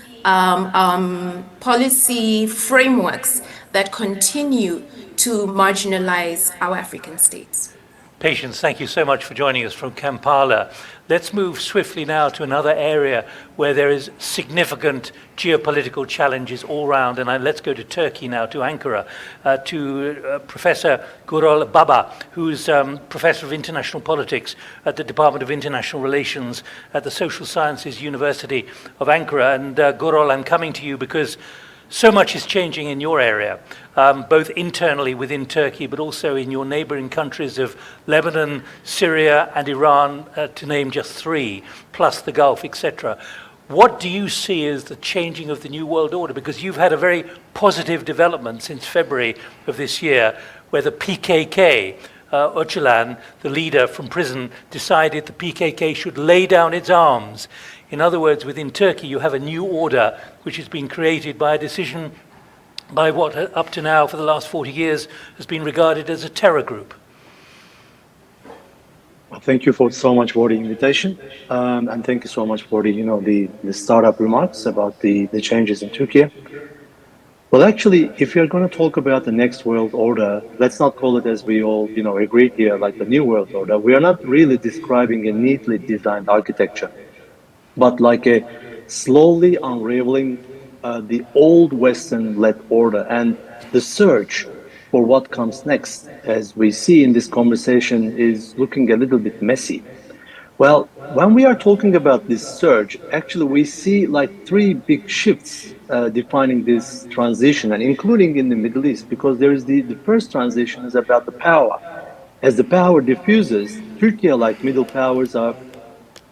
frameworks that continue to marginalize our African states. Patience, thank you so much for joining us from Kampala. Let's move swiftly now to another area where there is significant geopolitical challenges all around, and let's go to Turkey now, to Ankara, to Professor Gürol Baba, who's Professor of International Politics at the Department of International Relations at the Social Sciences University of Ankara. And Gürol, I'm coming to you because so much is changing in your area, both internally within Turkey, but also in your neighboring countries of Lebanon, Syria, and Iran, to name just three, plus the Gulf, etc. What do you see as the changing of the New World Order? Because you've had a very positive development since February of this year, where the PKK, Öcalan, the leader from prison, decided the PKK should lay down its arms. In other words, within Turkey, you have a new order which has been created by a decision by what, up to now, for the last 40 years, has been regarded as a terror group. Well, thank you so much for the invitation, and thank you so much for the startup remarks about the changes in Turkey. Well, actually, if you're going to talk about the next world order, let's not call it as we all agreed here, like the new world order. We are not really describing a neatly designed architecture, but like a slowly unraveling the old Western-led order and the search for what comes next, as we see in this conversation, is looking a little bit messy. Well, when we are talking about this surge, actually we see like three big shifts defining this transition, and including in the Middle East, because there is the first transition is about the power. As the power diffuses, Turkey, like middle powers, are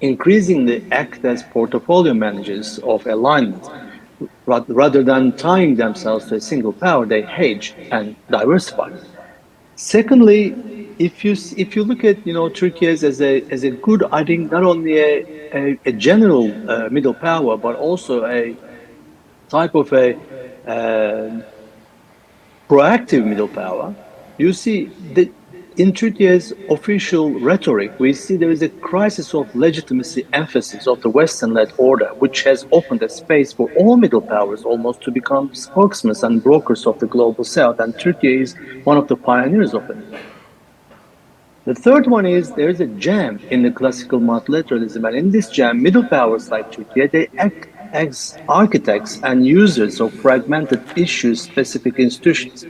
increasingly act as portfolio managers of alignment. Rather than tying themselves to a single power, they hedge and diversify. Secondly, if you look at Turkey as a good, I think not only a general middle power, but also a type of a uh, proactive middle power, you see that in Turkey's official rhetoric, we see there is a crisis of legitimacy emphasis of the Western-led order, which has opened a space for all middle powers almost to become spokesmen and brokers of the global South, and Turkey is one of the pioneers of it. The third one is there is a jam in the classical multilateralism, and in this jam, middle powers like Turkey, they act as architects and users of fragmented issue-specific institutions.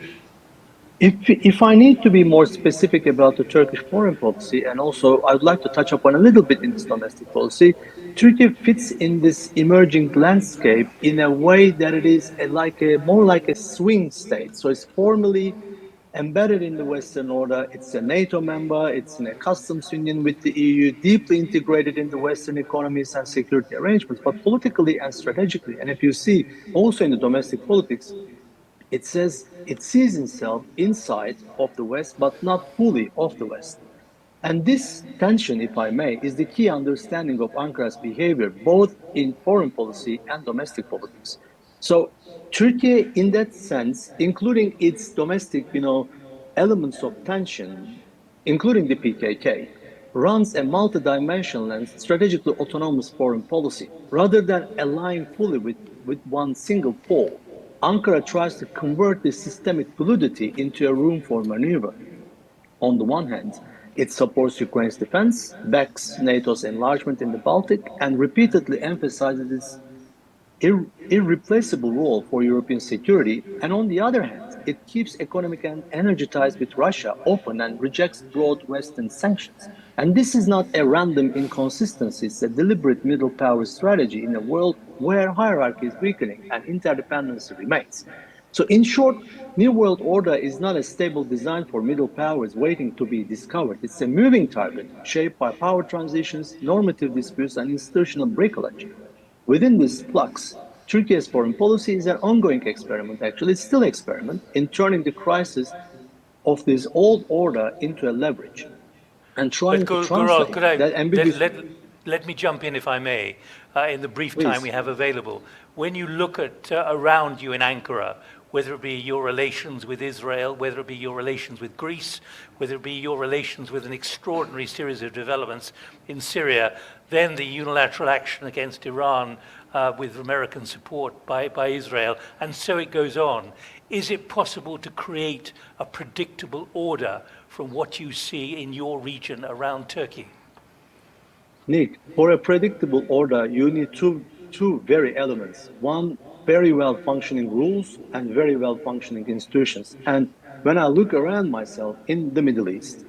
If I need to be more specific about the Turkish foreign policy, and also I'd like to touch upon a little bit in this domestic policy, Turkey fits in this emerging landscape in a way that it is like a more like a swing state. So it's formally embedded in the Western order. It's a NATO member. It's in a customs union with the EU, deeply integrated in the Western economies and security arrangements, but politically and strategically. And if you see also in the domestic politics, it says it sees itself inside of the West, but not fully of the West. And this tension, if I may, is the key understanding of Ankara's behavior, both in foreign policy and domestic politics. So Turkey, in that sense, including its domestic, elements of tension, including the PKK, runs a multidimensional and strategically autonomous foreign policy. Rather than aligning fully with one single pole, Ankara tries to convert this systemic fluidity into a room for maneuver. On the one hand, it supports Ukraine's defense, backs NATO's enlargement in the Baltic, and repeatedly emphasizes its irreplaceable role for European security. And on the other hand, it keeps economic and energy ties with Russia open and rejects broad Western sanctions. And this is not a random inconsistency, it's a deliberate middle power strategy in a world where hierarchy is weakening and interdependency remains. So, in short, New World Order is not a stable design for middle powers waiting to be discovered. It's a moving target shaped by power transitions, normative disputes, and institutional bricolage. Within this flux, Turkey's foreign policy is an ongoing experiment, actually, it's still an experiment in turning the crisis of this old order into a leverage and But trying to Gurul, translate could I that ambiguous. let me jump in if I may, in the brief time we Please. have available. When you look at around you in Ankara, whether it be your relations with Israel, whether it be your relations with Greece, whether it be your relations with an extraordinary series of developments in Syria, then the unilateral action against Iran with American support by Israel, and so it goes on. Is it possible to create a predictable order from what you see in your region around Turkey? Nick, for a predictable order, you need two very elements. One, very well functioning rules and very well functioning institutions. And when I look around myself in the Middle East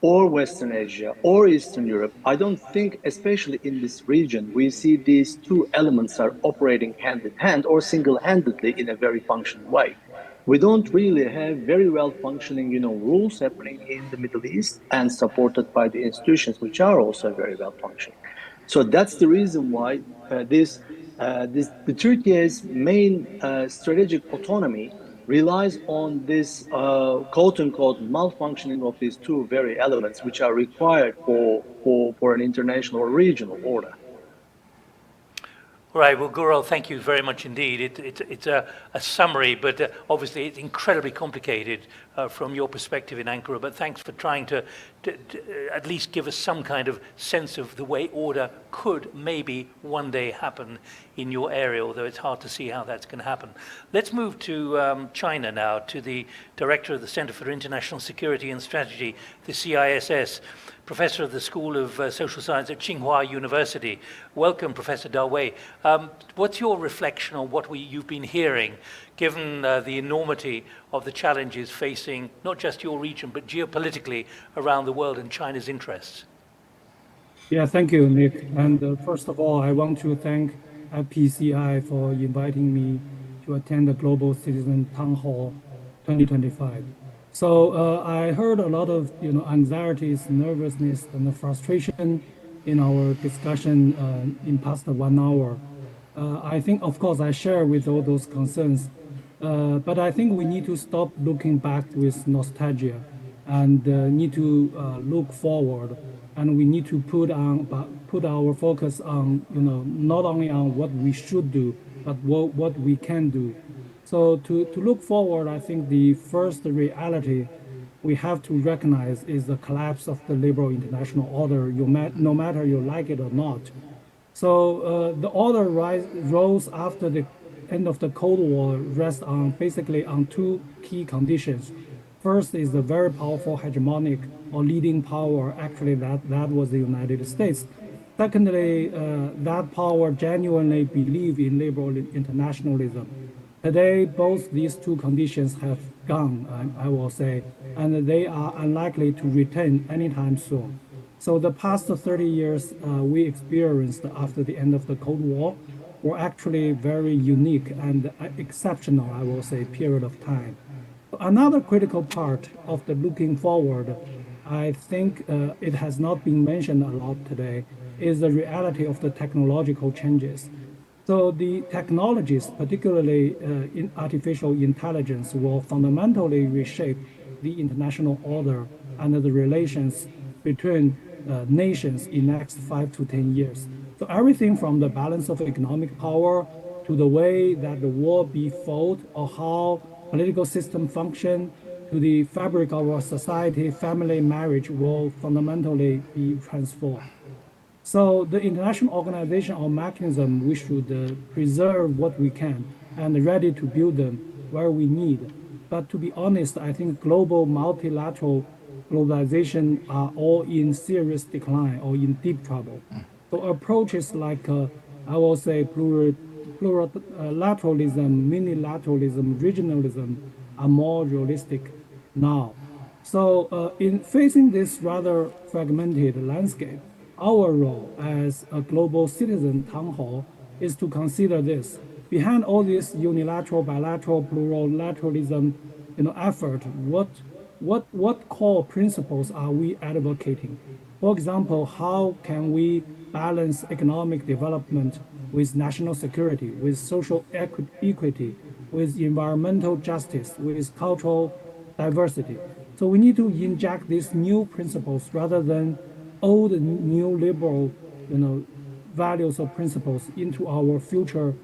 or Western Asia or Eastern Europe, I don't think, especially in this region, we see these two elements are operating hand in hand or single-handedly in a very functional way. We don't really have very well functioning, rules happening in the Middle East and supported by the institutions, which are also very well functioning. So that's the reason why the Turkey's main strategic autonomy relies on this quote unquote malfunctioning of these two very elements, which are required for an international or regional order. Right. Well, Gurul, thank you very much indeed. It's a summary, but obviously it's incredibly complicated from your perspective in Ankara. But thanks for trying to at least give us some kind of sense of the way order could maybe one day happen in your area, although it's hard to see how that's going to happen. Let's move to China now, to the Director of the Center for International Security and Strategy, the CISS. Professor of the School of Social Science at Tsinghua University. Welcome, Professor Dawei. What's your reflection on what you've been hearing, given the enormity of the challenges facing not just your region, but geopolitically around the world and China's interests? Yeah, thank you, Nick. And first of all, I want to thank FPCI for inviting me to attend the Global Citizen Town Hall 2025. So I heard a lot of anxieties, nervousness, and frustration in our discussion in past 1 hour. I think, of course, I share with all those concerns, but I think we need to stop looking back with nostalgia and need to look forward, and we need to put our focus on not only on what we should do, but what we can do. So to look forward, I think the first reality we have to recognize is the collapse of the liberal international order, no matter you like it or not. So the order rose after the end of the Cold War rests on basically on two key conditions. First is the very powerful hegemonic or leading power, actually that was the United States. Secondly, that power genuinely believed in liberal internationalism. Today, both these two conditions have gone, I will say, and they are unlikely to return anytime soon. So the past 30 years we experienced after the end of the Cold War were actually very unique and exceptional, I will say, period of time. Another critical part of the looking forward, I think it has not been mentioned a lot today, is the reality of the technological changes. So the technologies, particularly in artificial intelligence, will fundamentally reshape the international order and the relations between nations in the next 5 to 10 years. So everything from the balance of economic power to the way that the world be fought or how political system function to the fabric of our society, family, marriage will fundamentally be transformed. So the international organization or mechanism, we should preserve what we can and ready to build them where we need. But to be honest, I think global multilateral globalization are all in serious decline or in deep trouble. So approaches like, I will say, plurilateralism, minilateralism, regionalism are more realistic now. So in facing this rather fragmented landscape, our role as a global citizen town hall is to consider this. Behind all this unilateral, bilateral, plurilateralism, effort, what core principles are we advocating? For example, how can we balance economic development with national security, with social equity, with environmental justice, with cultural diversity? So we need to inject these new principles rather than old neoliberal, values or principles into our future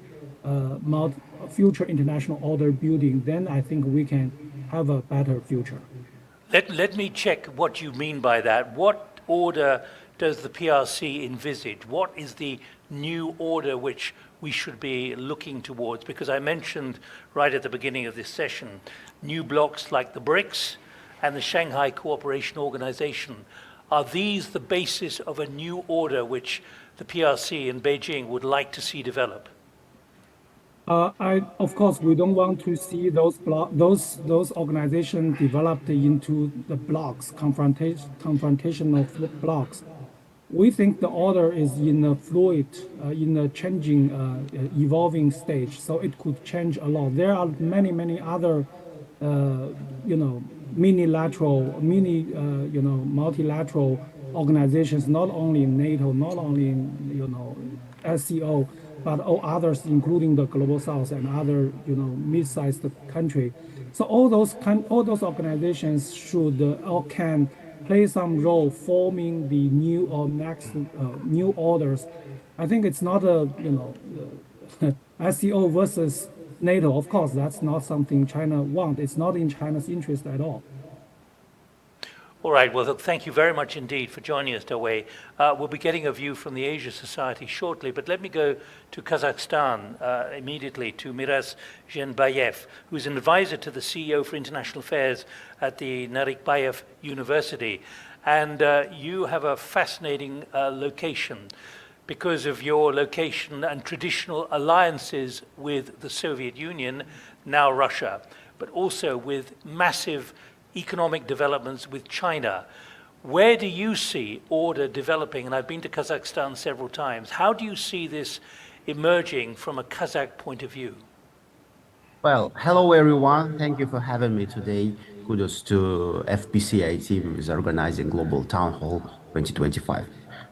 international order building. Then I think we can have a better future. Let me check what you mean by that. What order does the PRC envisage? What is the new order which we should be looking towards? Because I mentioned right at the beginning of this session, new blocs like the BRICS and the Shanghai Cooperation Organization. Are these the basis of a new order which the PRC in Beijing would like to see develop? Of course, we don't want to see those organizations developed into the blocks, confrontation of blocks. We think the order is in a fluid, in a changing, evolving stage, so it could change a lot. There are many other, multilateral organizations, not only in NATO, not only in, SCO, but all others, including the Global South and other, mid-sized country. So all those organizations should or can play some role forming the new or next new orders. I think it's not a SCO versus NATO. Of course, that's not something China wants. It's not in China's interest at all. All right, well, thank you very much indeed for joining us, Dawei. We'll be getting a view from the Asia Society shortly, but let me go to Kazakhstan immediately, to Miraz Zhenbayev, who's an advisor to the CEO for International Affairs at the Narikbayev University. And you have a fascinating location because of your location and traditional alliances with the Soviet Union, now Russia, but also with massive economic developments with China. Where do you see order developing? And I've been to Kazakhstan several times. How do you see this emerging from a Kazakh point of view? Well, hello everyone. Thank you for having me today. Kudos to FPCA team is organizing Global Town Hall 2025.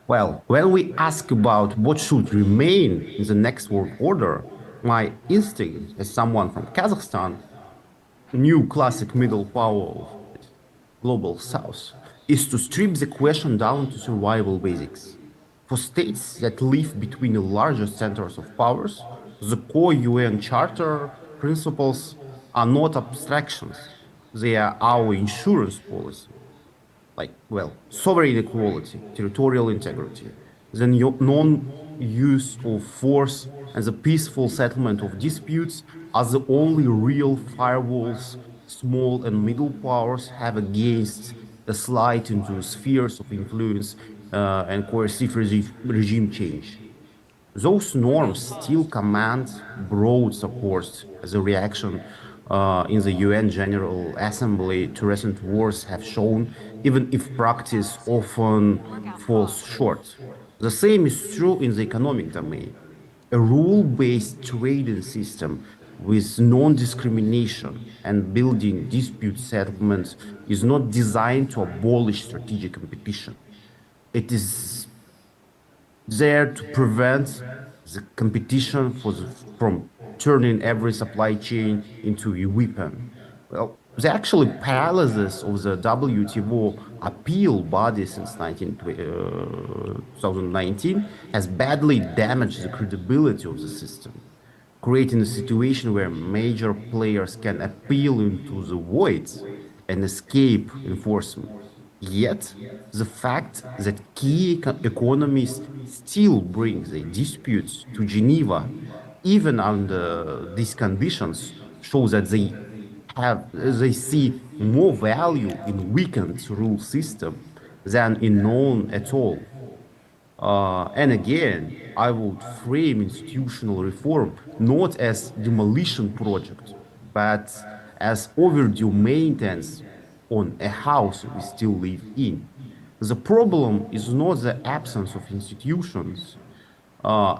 Well, when we ask about what should remain in the next world order, my instinct as someone from Kazakhstan, new classic middle power of global south, is to strip the question down to survival basics. For states that live between the larger centers of powers, the core UN Charter principles are not abstractions. They are our insurance policy, like, well, sovereign equality, territorial integrity, the non-use of force, and the peaceful settlement of disputes are the only real firewalls small and middle powers have against the slide into spheres of influence and coercive regime change. Those norms still command broad support as a reaction in the UN General Assembly to recent wars have shown, even if practice often falls short. The same is true in the economic domain. A rule-based trading system with non-discrimination and building dispute settlements is not designed to abolish strategic competition. It is there to prevent the competition from turning every supply chain into a weapon. Well, the actually paralysis of the WTO appeal body since 2019 has badly damaged the credibility of the system, creating a situation where major players can appeal into the voids and escape enforcement. Yet, the fact that key economies still bring their disputes to Geneva, even under these conditions, shows that they see more value in weakened rule system than in none at all. And again, I would frame institutional reform not as demolition project, but as overdue maintenance on a house we still live in. The problem is not the absence of institutions.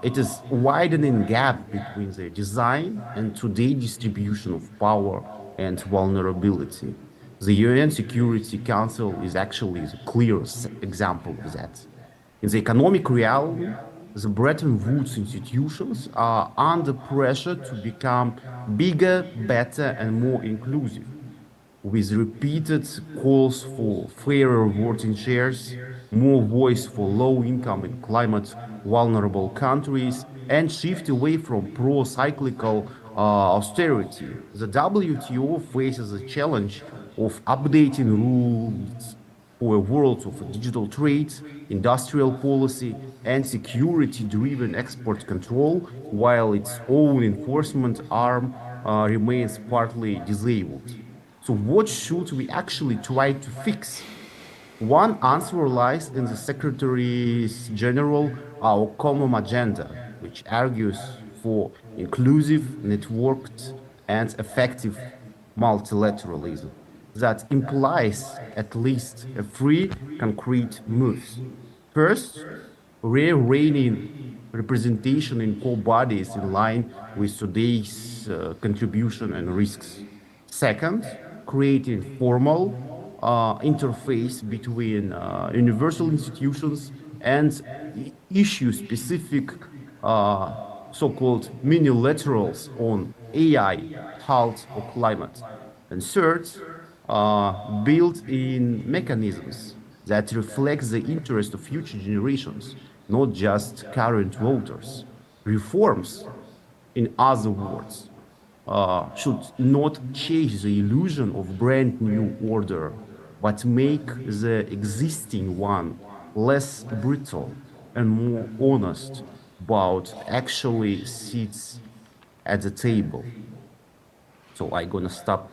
It is widening gap between the design and today distribution of power and vulnerability. The UN Security Council is actually the clearest example of that. In the economic realm, the Bretton Woods institutions are under pressure to become bigger, better, and more inclusive, with repeated calls for fairer voting shares, more voice for low income and climate vulnerable countries, and shift away from pro cyclical austerity. The WTO faces the challenge of updating rules for a world of digital trade, industrial policy, and security driven export control, while its own enforcement arm remains partly disabled. So, what should we actually try to fix? One answer lies in the Secretary's General our common agenda, which argues for inclusive, networked, and effective multilateralism. That implies at least three concrete moves. First, reigning representation in core bodies in line with today's contribution and risks. Second, creating formal interface between universal institutions and issue-specific so-called minilaterals on AI, health, or climate. And third, built-in mechanisms that reflect the interest of future generations, not just current voters. Reforms, in other words, should not chase the illusion of brand new order, but make the existing one less brittle and more honest about actually seats at the table. So I'm gonna stop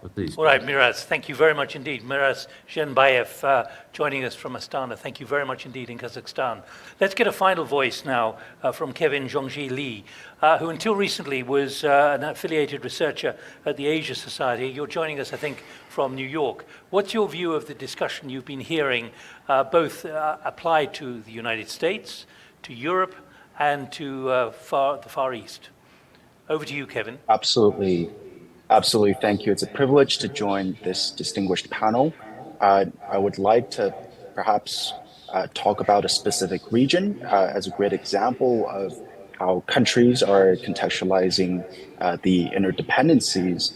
Please. All right, Miraz, thank you very much indeed. Miraz Zhenbayev joining us from Astana. Thank you very much indeed in Kazakhstan. Let's get a final voice now from Kevin Zhongji Lee, who until recently was an affiliated researcher at the Asia Society. You're joining us, I think, from New York. What's your view of the discussion you've been hearing, both applied to the United States, to Europe, and to the Far East? Over to you, Kevin. Absolutely. Absolutely. Thank you. It's a privilege to join this distinguished panel. I would like to perhaps talk about a specific region as a great example of how countries are contextualizing the interdependencies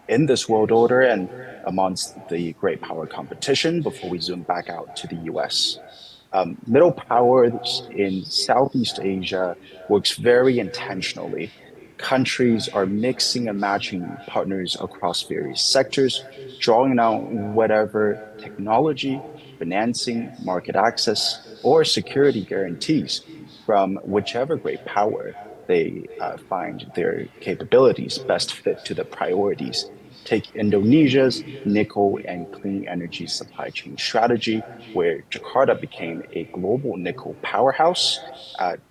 in this world order and amongst the great power competition before we zoom back out to the US. Middle powers in Southeast Asia works very intentionally. Countries are mixing and matching partners across various sectors, drawing out whatever technology, financing, market access, or security guarantees from whichever great power they find their capabilities best fit to the priorities. Take Indonesia's nickel and clean energy supply chain strategy, where Jakarta became a global nickel powerhouse,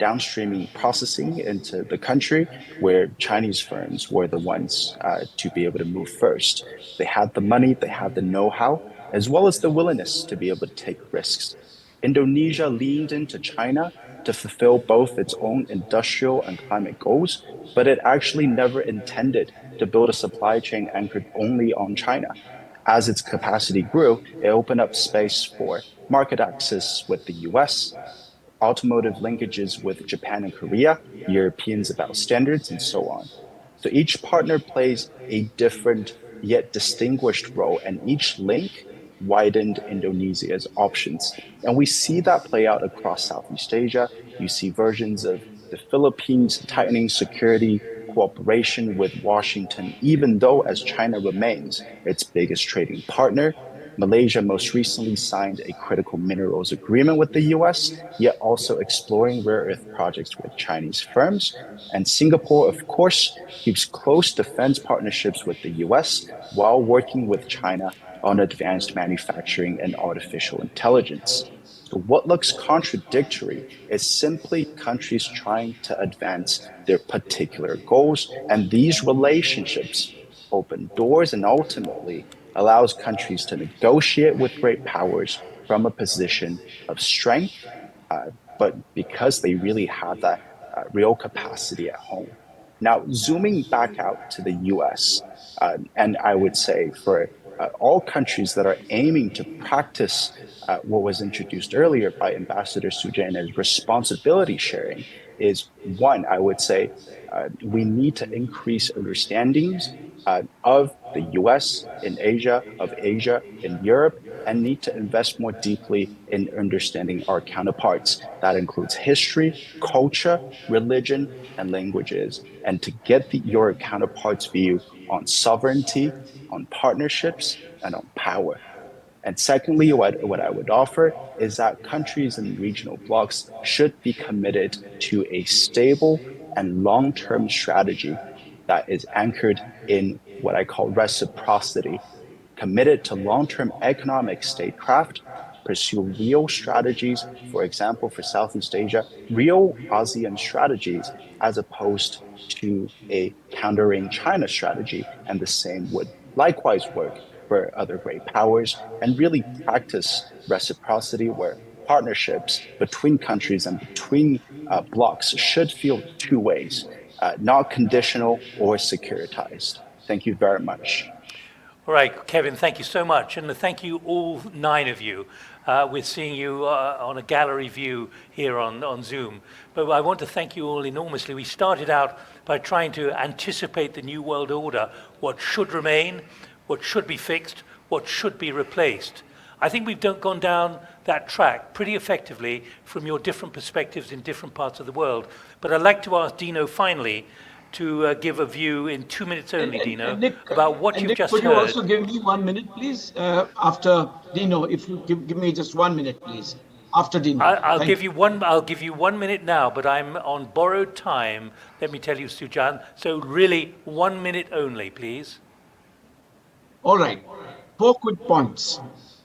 downstreaming processing into the country, where Chinese firms were the ones to be able to move first. They had the money, they had the know-how, as well as the willingness to be able to take risks. Indonesia leaned into China to fulfill both its own industrial and climate goals, but it actually never intended to build a supply chain anchored only on China. As its capacity grew, it opened up space for market access with the US, automotive linkages with Japan and Korea, Europeans about standards, and so on. So each partner plays a different yet distinguished role, and each link widened Indonesia's options. And we see that play out across Southeast Asia. You see versions of the Philippines tightening security cooperation with Washington, even though as China remains its biggest trading partner. Malaysia most recently signed a critical minerals agreement with the US, yet also exploring rare earth projects with Chinese firms. And Singapore, of course, keeps close defense partnerships with the US while working with China on advanced manufacturing and artificial intelligence. So what looks contradictory is simply countries trying to advance their particular goals, and these relationships open doors and ultimately allows countries to negotiate with great powers from a position of strength, but because they really have that real capacity at home. Now, zooming back out to the US, and I would say for all countries that are aiming to practice what was introduced earlier by Ambassador Sujan as responsibility sharing, is one, I would say we need to increase understandings of the US in Asia, of Asia in Europe, and need to invest more deeply in understanding our counterparts. That includes history, culture, religion, and languages. And to get your counterparts' view on sovereignty, on partnerships, and on power. And secondly, what I would offer is that countries and regional blocs should be committed to a stable and long-term strategy that is anchored in what I call reciprocity, committed to long-term economic statecraft, pursue real strategies, for example, for Southeast Asia, real ASEAN strategies, as opposed to a countering China strategy. And the same would likewise work for other great powers, and really practice reciprocity where partnerships between countries and between blocs should feel two ways, not conditional or securitized. Thank you very much. All right, Kevin, thank you so much. And thank you, all 9 of you. We're seeing you on a gallery view here on Zoom. But I want to thank you all enormously. We started out by trying to anticipate the new world order, what should remain, what should be fixed, what should be replaced. I think we've gone down that track pretty effectively from your different perspectives in different parts of the world. But I'd like to ask Dino finally to give a view in 2 minutes only, Dino, Nick, about what you've Nick, just could heard. you also give me 1 minute, please? After Dino, if you give me just 1 minute, please. After Dino. I'll give you 1 minute now, but I'm on borrowed time. Let me tell you, Sujan. So really, 1 minute only, please. All right, 4 quick points.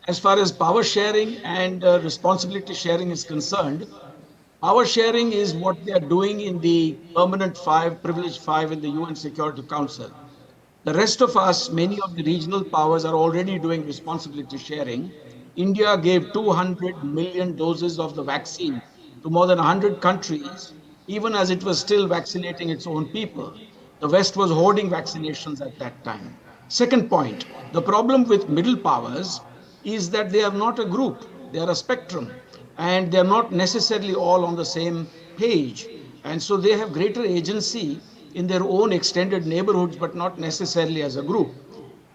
As far as power sharing and responsibility sharing is concerned, power sharing is what they are doing in the permanent five, privileged five in the UN Security Council. The rest of us, many of the regional powers are already doing responsibility sharing. India gave 200 million doses of the vaccine to more than 100 countries, even as it was still vaccinating its own people. The West was hoarding vaccinations at that time. Second point, the problem with middle powers is that they are not a group, they are a spectrum, and they are not necessarily all on the same page. And so they have greater agency in their own extended neighborhoods, but not necessarily as a group.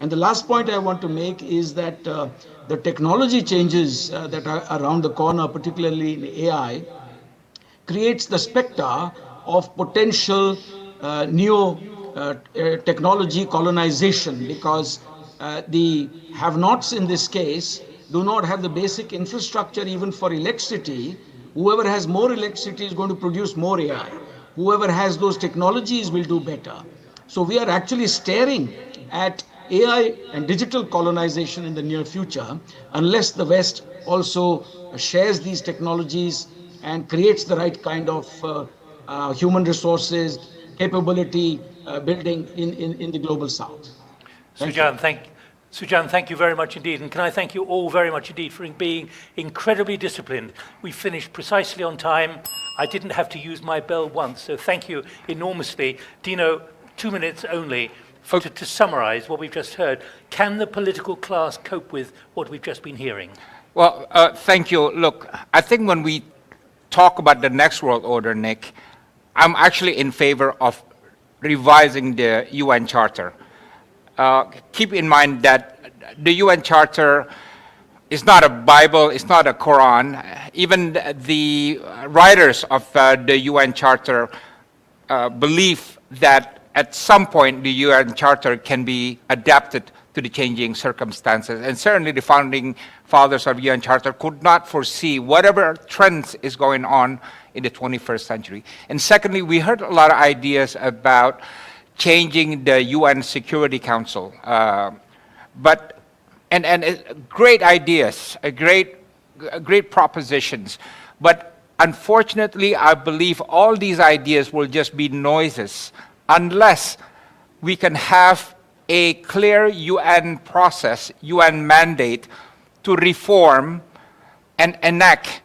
And the last point I want to make is that the technology changes that are around the corner, particularly in AI, creates the specter of potential neo technology colonization, because the have-nots in this case do not have the basic infrastructure even for electricity. Whoever has more electricity is going to produce more AI. Whoever has those technologies will do better. So we are actually staring at AI and digital colonization in the near future, unless the West also shares these technologies and creates the right kind of human resources, capability building in the global South. Thank you. Sujan, thank you very much indeed. And can I thank you all very much indeed for being incredibly disciplined. We finished precisely on time. I didn't have to use my bell once, so thank you enormously. Dino, 2 minutes only to summarize what we've just heard. Can the political class cope with what we've just been hearing? Well, thank you. Look, I think when we talk about the next world order, Nick, I'm actually in favor of revising the UN Charter. Keep in mind that the UN Charter is not a Bible, it's not a Quran. Even the writers of the UN Charter believe that at some point the UN Charter can be adapted to the changing circumstances. And certainly the founding fathers of the UN Charter could not foresee whatever trends is going on in the 21st century. And secondly, we heard a lot of ideas about changing the UN Security Council. Great ideas, great propositions. But unfortunately, I believe all these ideas will just be noises unless we can have a clear UN process, UN mandate to reform and enact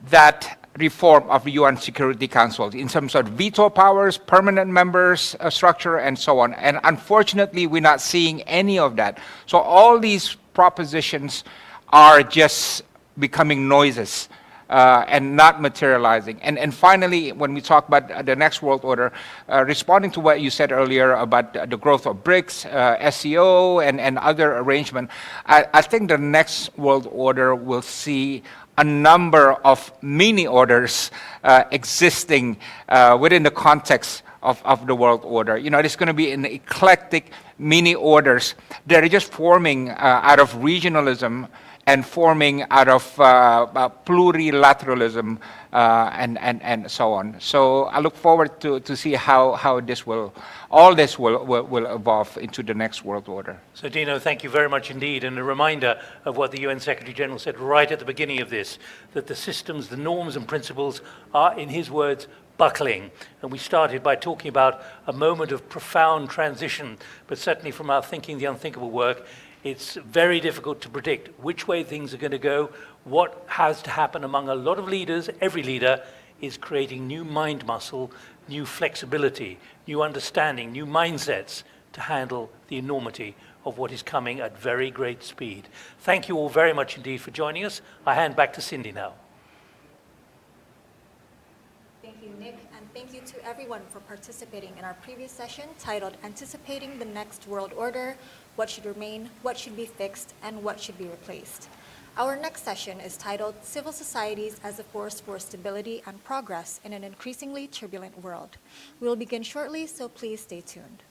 that reform of the UN Security Council in terms of veto powers, permanent members structure, and so on. And unfortunately, we're not seeing any of that. So all these propositions are just becoming noises and not materializing. And finally, when we talk about the next world order, responding to what you said earlier about the growth of BRICS, SEO, and other arrangement, I think the next world order will see a number of mini orders existing within the context of the world order. You know, it's going to be an eclectic mini orders that are just forming out of regionalism and forming out of plurilateralism and so on. So I look forward to see how all this will evolve into the next world order. So Dino, thank you very much indeed. And a reminder of what the UN Secretary General said right at the beginning of this, that the systems, the norms and principles are, in his words, buckling. And we started by talking about a moment of profound transition, but certainly from our Thinking the Unthinkable work, it's very difficult to predict which way things are going to go. What has to happen among a lot of leaders, every leader, is creating new mind muscle, new flexibility, new understanding, new mindsets to handle the enormity of what is coming at very great speed. Thank you all very much indeed for joining us. I hand back to Cindy now. Thank you, Nick, and thank you to everyone for participating in our previous session titled Anticipating the Next World Order, What Should Remain, What Should Be Fixed, and What Should Be Replaced. Our next session is titled Civil Societies as a Force for Stability and Progress in an Increasingly Turbulent World. We will begin shortly, so please stay tuned.